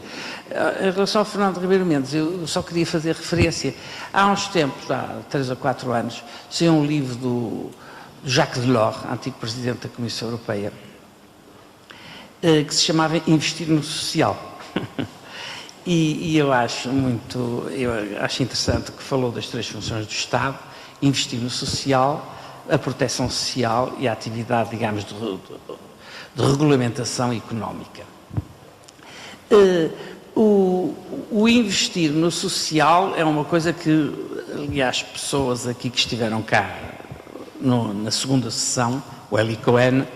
Em relação ao Fernando Ribeiro Mendes, eu só queria fazer referência. Há uns tempos, há 3 ou 4 anos, saiu um livro do Jacques Delors, antigo Presidente da Comissão Europeia, que se chamava Investir no Social. E eu acho interessante que falou das 3 funções do Estado: investir no social, a proteção social e a atividade, digamos, de regulamentação económica. O investir no social é uma coisa que, aliás, pessoas aqui que estiveram cá na segunda sessão, o Eli Cohen,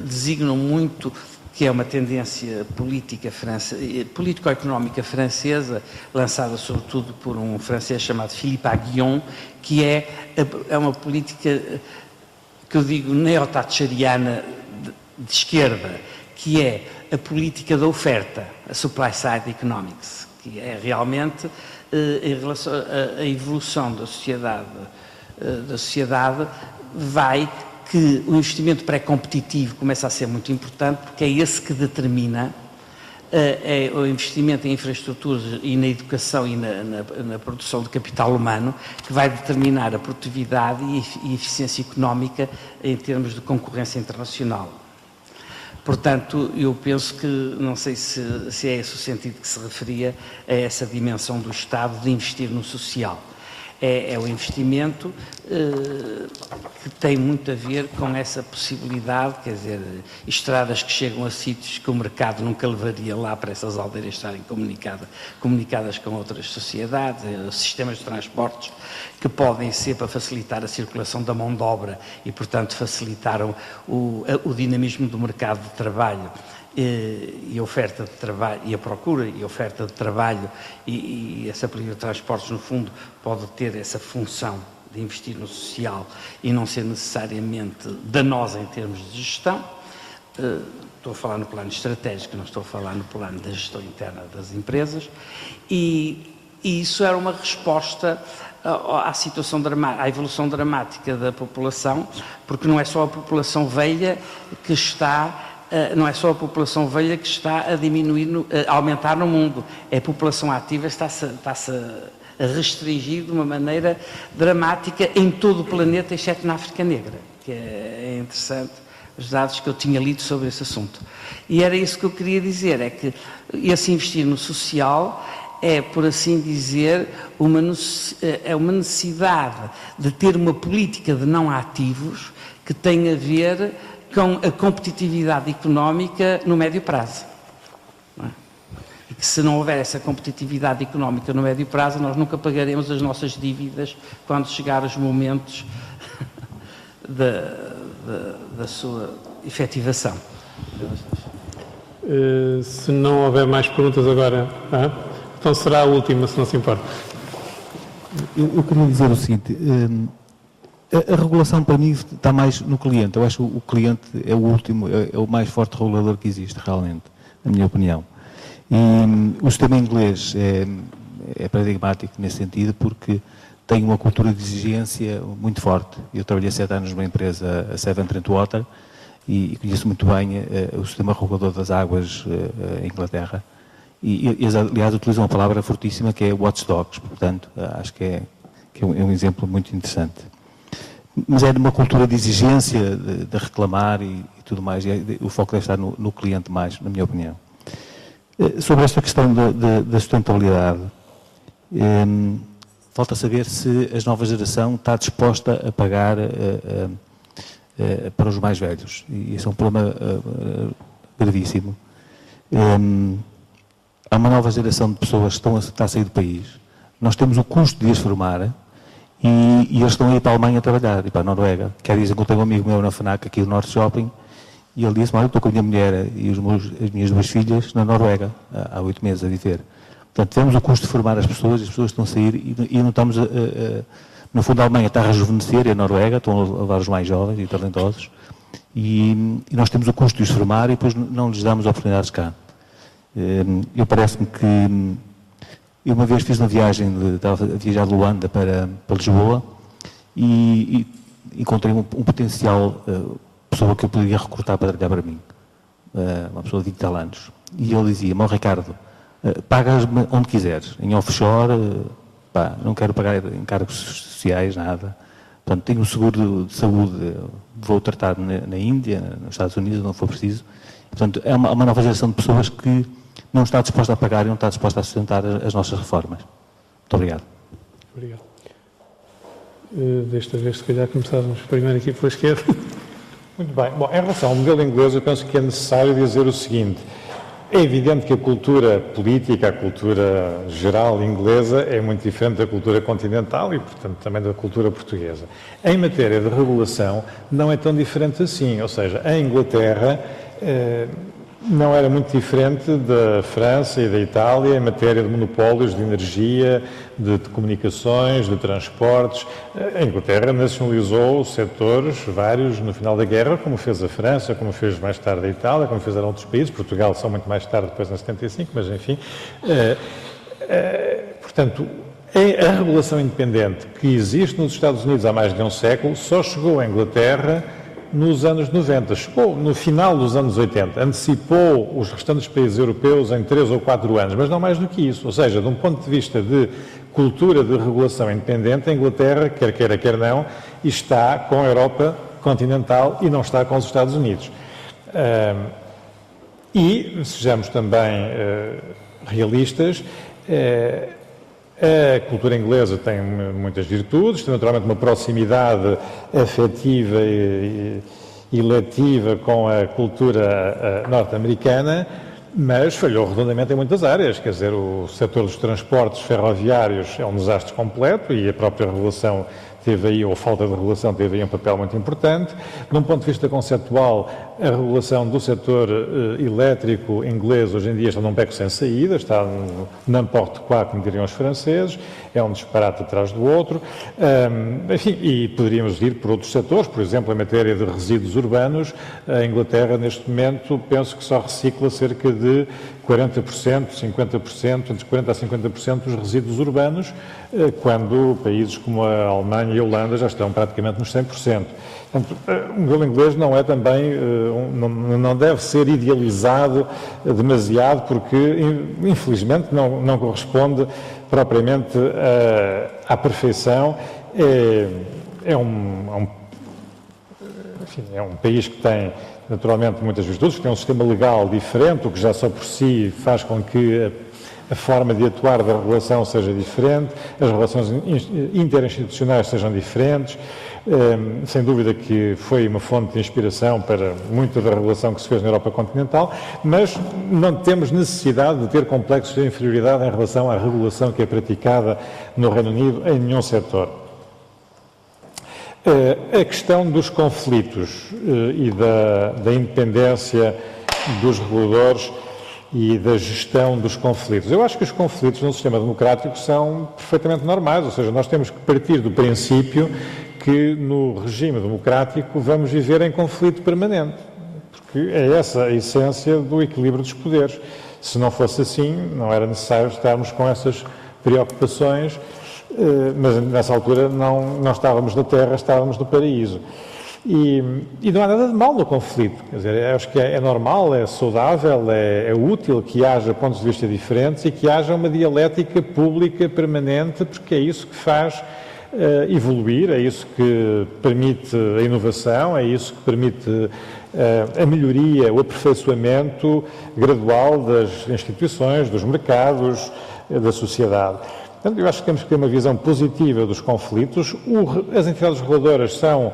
designam muito que é uma tendência político-económica francesa, lançada sobretudo por um francês chamado Philippe Aghion, que é uma política que eu digo neo-thatcheriana de esquerda, que é a política da oferta, a supply side economics, que é realmente em relação à evolução da sociedade vai que o investimento pré-competitivo começa a ser muito importante, porque é esse que determina o investimento em infraestruturas e na educação e na produção de capital humano, que vai determinar a produtividade e eficiência económica em termos de concorrência internacional. Portanto, eu penso que, não sei se é esse o sentido que se referia a essa dimensão do Estado de investir no social. É o investimento que tem muito a ver com essa possibilidade, quer dizer, estradas que chegam a sítios que o mercado nunca levaria lá para essas aldeias estarem comunicadas com outras sociedades, sistemas de transportes que podem ser para facilitar a circulação da mão de obra e, portanto, facilitaram o dinamismo do mercado de trabalho. E a oferta de trabalho, e a procura e a oferta de trabalho, e essa política de transportes, no fundo, pode ter essa função de investir no social e não ser necessariamente danosa em termos de gestão. Estou a falar no plano estratégico, não estou a falar no plano da gestão interna das empresas, e isso era uma resposta à situação dramática, à evolução dramática da população, porque não é só a população velha que está a diminuir, a aumentar no mundo, é a população ativa está-se a restringir de uma maneira dramática em todo o planeta, exceto na África Negra, que é interessante, os dados que eu tinha lido sobre esse assunto. E era isso que eu queria dizer, é que esse investir no social é, por assim dizer, uma necessidade de ter uma política de não ativos que tem a ver com a competitividade económica no médio prazo. Não é? E que se não houver essa competitividade económica no médio prazo, nós nunca pagaremos as nossas dívidas quando chegar os momentos da sua efetivação. Se não houver mais perguntas agora, então será a última, se não se importa. Eu queria dizer o seguinte, a regulação para mim está mais no cliente. Eu acho que o cliente é o último, é o mais forte regulador que existe realmente, na minha opinião. E o sistema inglês é paradigmático nesse sentido porque tem uma cultura de exigência muito forte. Eu trabalhei 7 anos numa empresa, a Severn Trent Water, e conheço muito bem o sistema regulador das águas em Inglaterra. E eles, aliás, utilizam uma palavra fortíssima que é watchdogs, portanto, acho que é um exemplo muito interessante. mas é de uma cultura de exigência, de reclamar e tudo mais, e o foco deve estar no cliente mais, na minha opinião. Sobre esta questão da sustentabilidade, falta saber se a nova geração está disposta a pagar para os mais velhos, e isso é um problema gravíssimo. Há uma nova geração de pessoas que está a sair do país, nós temos o custo de as formar, e eles estão a ir para a Alemanha a trabalhar, e para a Noruega. Quer dizer que eu tenho um amigo meu na FNAC, aqui do Norte Shopping, e ele disse: olha, estou com a minha mulher e as minhas 2 filhas na Noruega, há 8 meses a viver. Portanto, temos o custo de formar as pessoas estão a sair, e não estamos no fundo, a Alemanha está a rejuvenescer, e a Noruega estão a levar os mais jovens e talentosos, e nós temos o custo de os formar e depois não lhes damos oportunidades cá. Eu parece-me que eu uma vez fiz uma viagem, estava a viajar de Luanda para Lisboa, e encontrei um potencial pessoa que eu poderia recrutar para trabalhar para mim, uma pessoa de 20 tal anos. E ele dizia: Ricardo, pagas-me onde quiseres, em offshore, não quero pagar encargos sociais, nada. Portanto, tenho um seguro de saúde, vou tratar na Índia, nos Estados Unidos, onde for preciso. Portanto, é uma nova geração de pessoas que não está disposta a pagar e não está disposta a sustentar as nossas reformas. Muito obrigado. Obrigado. Desta vez, se calhar, começávamos primeiro aqui pela esquerda. Muito bem. Bom, em relação ao modelo inglês, eu penso que é necessário dizer o seguinte: é evidente que a cultura política, a cultura geral inglesa é muito diferente da cultura continental e, portanto, também da cultura portuguesa. Em matéria de regulação, não é tão diferente assim. Ou seja, a Inglaterra não era muito diferente da França e da Itália em matéria de monopólios de energia, de comunicações, de transportes. A Inglaterra nacionalizou setores vários no final da guerra, como fez a França, como fez mais tarde a Itália, como fizeram outros países. Portugal só muito mais tarde, depois em 75, mas enfim. Portanto, a regulação independente que existe nos Estados Unidos há mais de um século só chegou à Inglaterra nos anos 90, chegou no final dos anos 80, antecipou os restantes países europeus em 3 ou 4 anos, mas não mais do que isso. Ou seja, de um ponto de vista de cultura de regulação independente, a Inglaterra, quer queira, quer não, está com a Europa continental e não está com os Estados Unidos. E, sejamos também realistas, a cultura inglesa tem muitas virtudes, tem naturalmente uma proximidade afetiva e eletiva com a cultura norte-americana, mas falhou redondamente em muitas áreas. Quer dizer, o setor dos transportes ferroviários é um desastre completo e a própria regulação teve aí, ou falta de regulação, teve aí um papel muito importante. De um ponto de vista conceptual, a regulação do setor elétrico inglês hoje em dia está num beco sem saída, está n'importe quoi, como diriam os franceses, é um disparate atrás do outro. Enfim, e poderíamos ir por outros setores, por exemplo, em matéria de resíduos urbanos, a Inglaterra, neste momento, penso que só recicla cerca de 40%, 50%, entre 40% a 50% dos resíduos urbanos, quando países como a Alemanha e a Holanda já estão praticamente nos 100%. Portanto, o modelo inglês não é também, não deve ser idealizado demasiado, porque, infelizmente, não corresponde propriamente à perfeição. É um país que tem, naturalmente, muitas virtudes, que tem um sistema legal diferente, o que já só por si faz com que a forma de atuar da regulação seja diferente, as relações interinstitucionais sejam diferentes. Sem dúvida que foi uma fonte de inspiração para muita da regulação que se fez na Europa continental, mas não temos necessidade de ter complexos de inferioridade em relação à regulação que é praticada no Reino Unido em nenhum setor. A questão dos conflitos e da independência dos reguladores e da gestão dos conflitos. Eu acho que os conflitos no sistema democrático são perfeitamente normais, ou seja, nós temos que partir do princípio que no regime democrático vamos viver em conflito permanente, porque é essa a essência do equilíbrio dos poderes. Se não fosse assim, não era necessário estarmos com essas preocupações, mas nessa altura não estávamos na Terra, estávamos no paraíso. E não há nada de mal no conflito, quer dizer, acho que é normal, é saudável, é útil que haja pontos de vista diferentes e que haja uma dialética pública permanente, porque é isso que faz evoluir, é isso que permite a inovação, é isso que permite a melhoria, o aperfeiçoamento gradual das instituições, dos mercados, da sociedade. Portanto, eu acho que temos que ter uma visão positiva dos conflitos. As entidades reguladoras são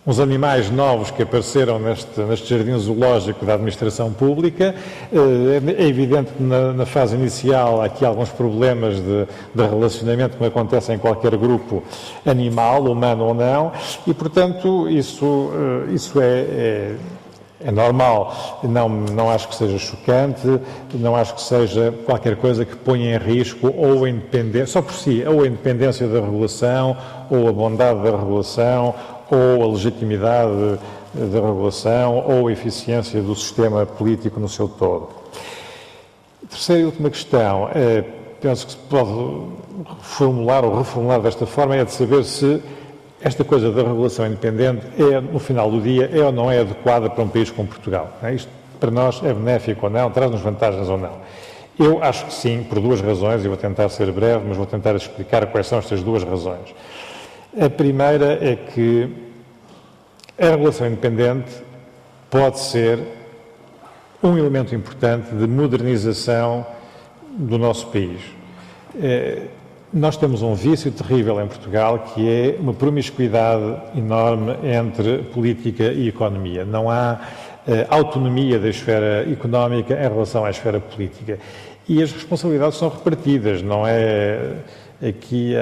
uns animais novos que apareceram neste jardim zoológico da administração pública. É evidente que na fase inicial há aqui alguns problemas de relacionamento, como acontece em qualquer grupo animal, humano ou não, e, portanto, isso é normal. Não acho que seja chocante, não acho que seja qualquer coisa que ponha em risco ou a independência, só por si, ou a independência da regulação, ou a bondade da regulação, ou a legitimidade da regulação, ou a eficiência do sistema político no seu todo. Terceira e última questão, penso que se pode formular ou reformular desta forma, é de saber se esta coisa da regulação independente no final do dia, é ou não é adequada para um país como Portugal. Isto, para nós, é benéfico ou não, traz-nos vantagens ou não. Eu acho que sim, por duas razões, e vou tentar ser breve, mas vou tentar explicar quais são estas duas razões. A primeira é que a regulação independente pode ser um elemento importante de modernização do nosso país. Nós temos um vício terrível em Portugal, que é uma promiscuidade enorme entre política e economia. Não há autonomia da esfera económica em relação à esfera política. E as responsabilidades são repartidas, não é aqui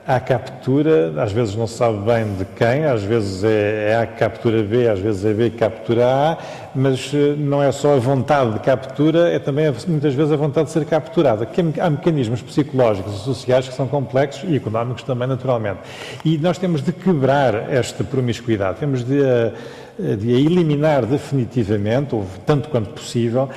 há captura, às vezes não se sabe bem de quem, às vezes é A que captura B, às vezes é B que captura A, mas não é só a vontade de captura, é também muitas vezes a vontade de ser capturada. Há mecanismos psicológicos e sociais que são complexos e económicos também, naturalmente. E nós temos de quebrar esta promiscuidade, temos de a eliminar definitivamente, ou tanto quanto possível,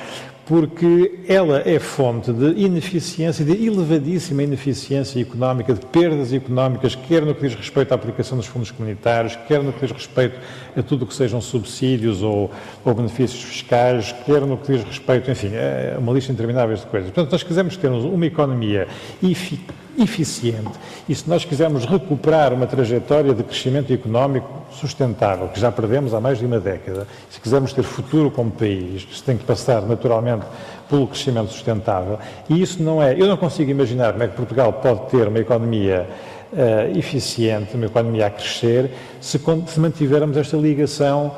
porque ela é fonte de ineficiência, de elevadíssima ineficiência económica, de perdas económicas, quer no que diz respeito à aplicação dos fundos comunitários, quer no que diz respeito a tudo o que sejam subsídios ou benefícios fiscais, quer no que diz respeito, enfim, a uma lista interminável de coisas. Portanto, nós quisermos ter uma economia eficiente e se nós quisermos recuperar uma trajetória de crescimento económico sustentável, que já perdemos há mais de uma década, se quisermos ter futuro como país, isso tem que passar naturalmente pelo crescimento sustentável, e isso não é, eu não consigo imaginar como é que Portugal pode ter uma economia eficiente, uma economia a crescer, se mantivermos esta ligação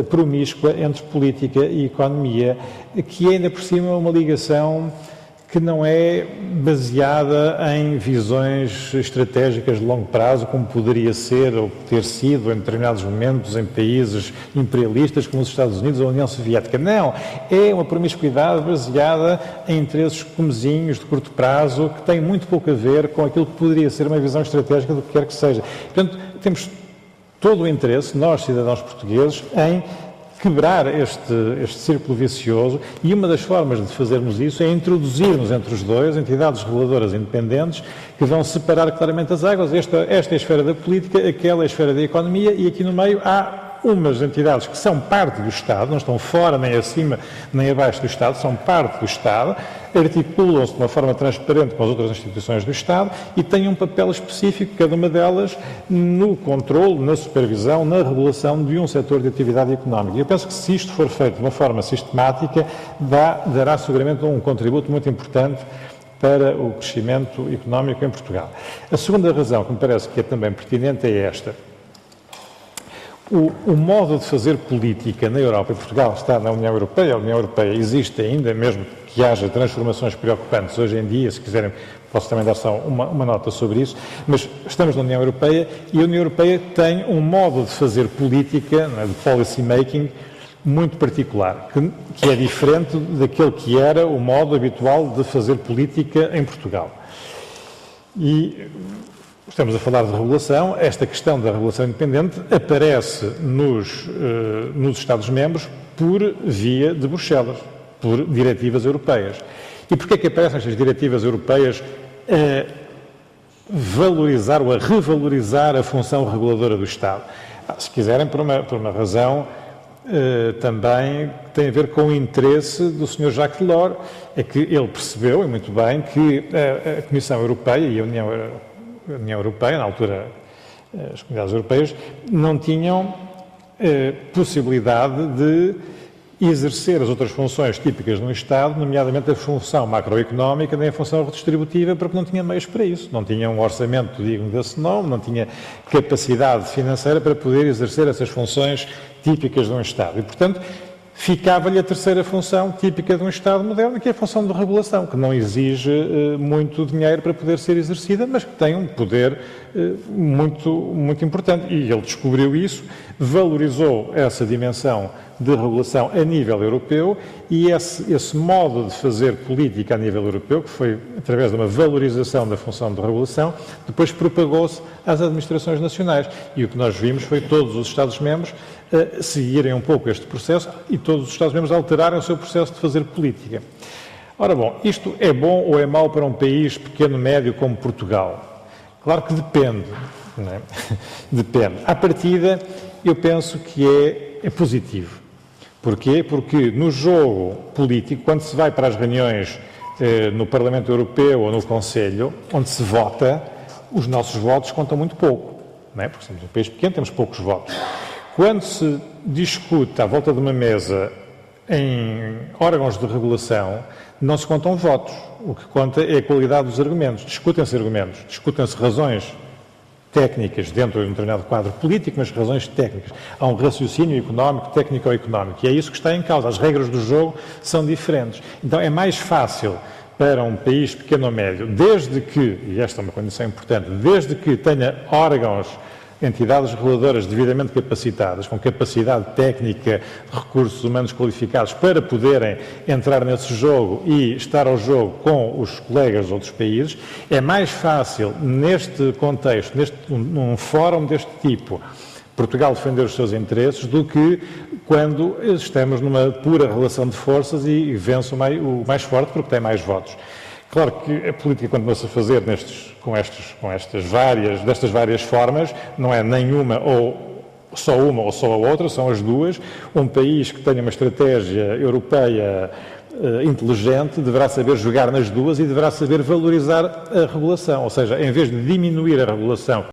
promíscua entre política e economia, que é ainda por cima uma ligação que não é baseada em visões estratégicas de longo prazo, como poderia ser ou ter sido em determinados momentos em países imperialistas como os Estados Unidos ou a União Soviética. Não, é uma promiscuidade baseada em interesses comezinhos de curto prazo, que tem muito pouco a ver com aquilo que poderia ser uma visão estratégica do que quer que seja. Portanto, temos todo o interesse, nós, cidadãos portugueses, em quebrar este círculo vicioso, e uma das formas de fazermos isso é introduzirmos entre os dois entidades reguladoras independentes que vão separar claramente as águas. Esta é a esfera da política, aquela é a esfera da economia, e aqui no meio há umas entidades que são parte do Estado, não estão fora, nem acima, nem abaixo do Estado, são parte do Estado, articulam-se de uma forma transparente com as outras instituições do Estado e têm um papel específico, cada uma delas, no controle, na supervisão, na regulação de um setor de atividade económica. E eu penso que se isto for feito de uma forma sistemática, dará seguramente um contributo muito importante para o crescimento económico em Portugal. A segunda razão, que me parece que é também pertinente, é esta. O modo de fazer política na Europa, e Portugal está na União Europeia, a União Europeia existe ainda, mesmo que haja transformações preocupantes hoje em dia, se quiserem posso também dar só uma nota sobre isso, mas estamos na União Europeia e a União Europeia tem um modo de fazer política, de policy making, muito particular, que é diferente daquele que era o modo habitual de fazer política em Portugal. E estamos a falar de regulação. Esta questão da regulação independente aparece nos Estados-membros por via de Bruxelas, por diretivas europeias. E porquê é que aparecem estas diretivas europeias a valorizar ou a revalorizar a função reguladora do Estado? Se quiserem, por uma razão também tem a ver com o interesse do Sr. Jacques Delors. É que ele percebeu, e muito bem, que a Comissão Europeia e a União Europeia, na altura as comunidades europeias, não tinham possibilidade de exercer as outras funções típicas de um Estado, nomeadamente a função macroeconómica nem a função redistributiva, porque não tinha meios para isso. Não tinha um orçamento digno desse nome, não tinha capacidade financeira para poder exercer essas funções típicas de um Estado. E, portanto, ficava-lhe a terceira função típica de um Estado moderno, que é a função de regulação, que não exige muito dinheiro para poder ser exercida, mas que tem um poder muito importante. E ele descobriu isso, valorizou essa dimensão de regulação a nível europeu e esse modo de fazer política a nível europeu, que foi através de uma valorização da função de regulação, depois propagou-se às administrações nacionais. E o que nós vimos foi todos os Estados-membros seguirem um pouco este processo e todos os Estados-membros alterarem o seu processo de fazer política. Ora bom, isto é bom ou é mau para um país pequeno, médio como Portugal? Claro que depende, não é? Depende. À partida, eu penso que é positivo. Porquê? Porque no jogo político, quando se vai para as reuniões no Parlamento Europeu ou no Conselho, onde se vota, os nossos votos contam muito pouco, não é? Porque somos um país pequeno, temos poucos votos. Quando se discute à volta de uma mesa em órgãos de regulação, não se contam votos. O que conta é a qualidade dos argumentos. Discutem-se razões técnicas dentro de um determinado quadro político, mas razões técnicas. Há um raciocínio económico, técnico-económico, e é isso que está em causa. As regras do jogo são diferentes. Então é mais fácil para um país pequeno ou médio, desde que, e esta é uma condição importante, desde que tenha órgãos, entidades reguladoras devidamente capacitadas, com capacidade técnica, recursos humanos qualificados para poderem entrar nesse jogo e estar ao jogo com os colegas de outros países, é mais fácil, neste contexto, num fórum deste tipo, Portugal defender os seus interesses do que quando estamos numa pura relação de forças e vence o mais forte porque tem mais votos. Claro que a política continua-se a fazer destas várias formas, não é nenhuma ou só a outra, são as duas. Um país que tenha uma estratégia europeia inteligente deverá saber jogar nas duas e deverá saber valorizar a regulação, ou seja, em vez de diminuir a regulação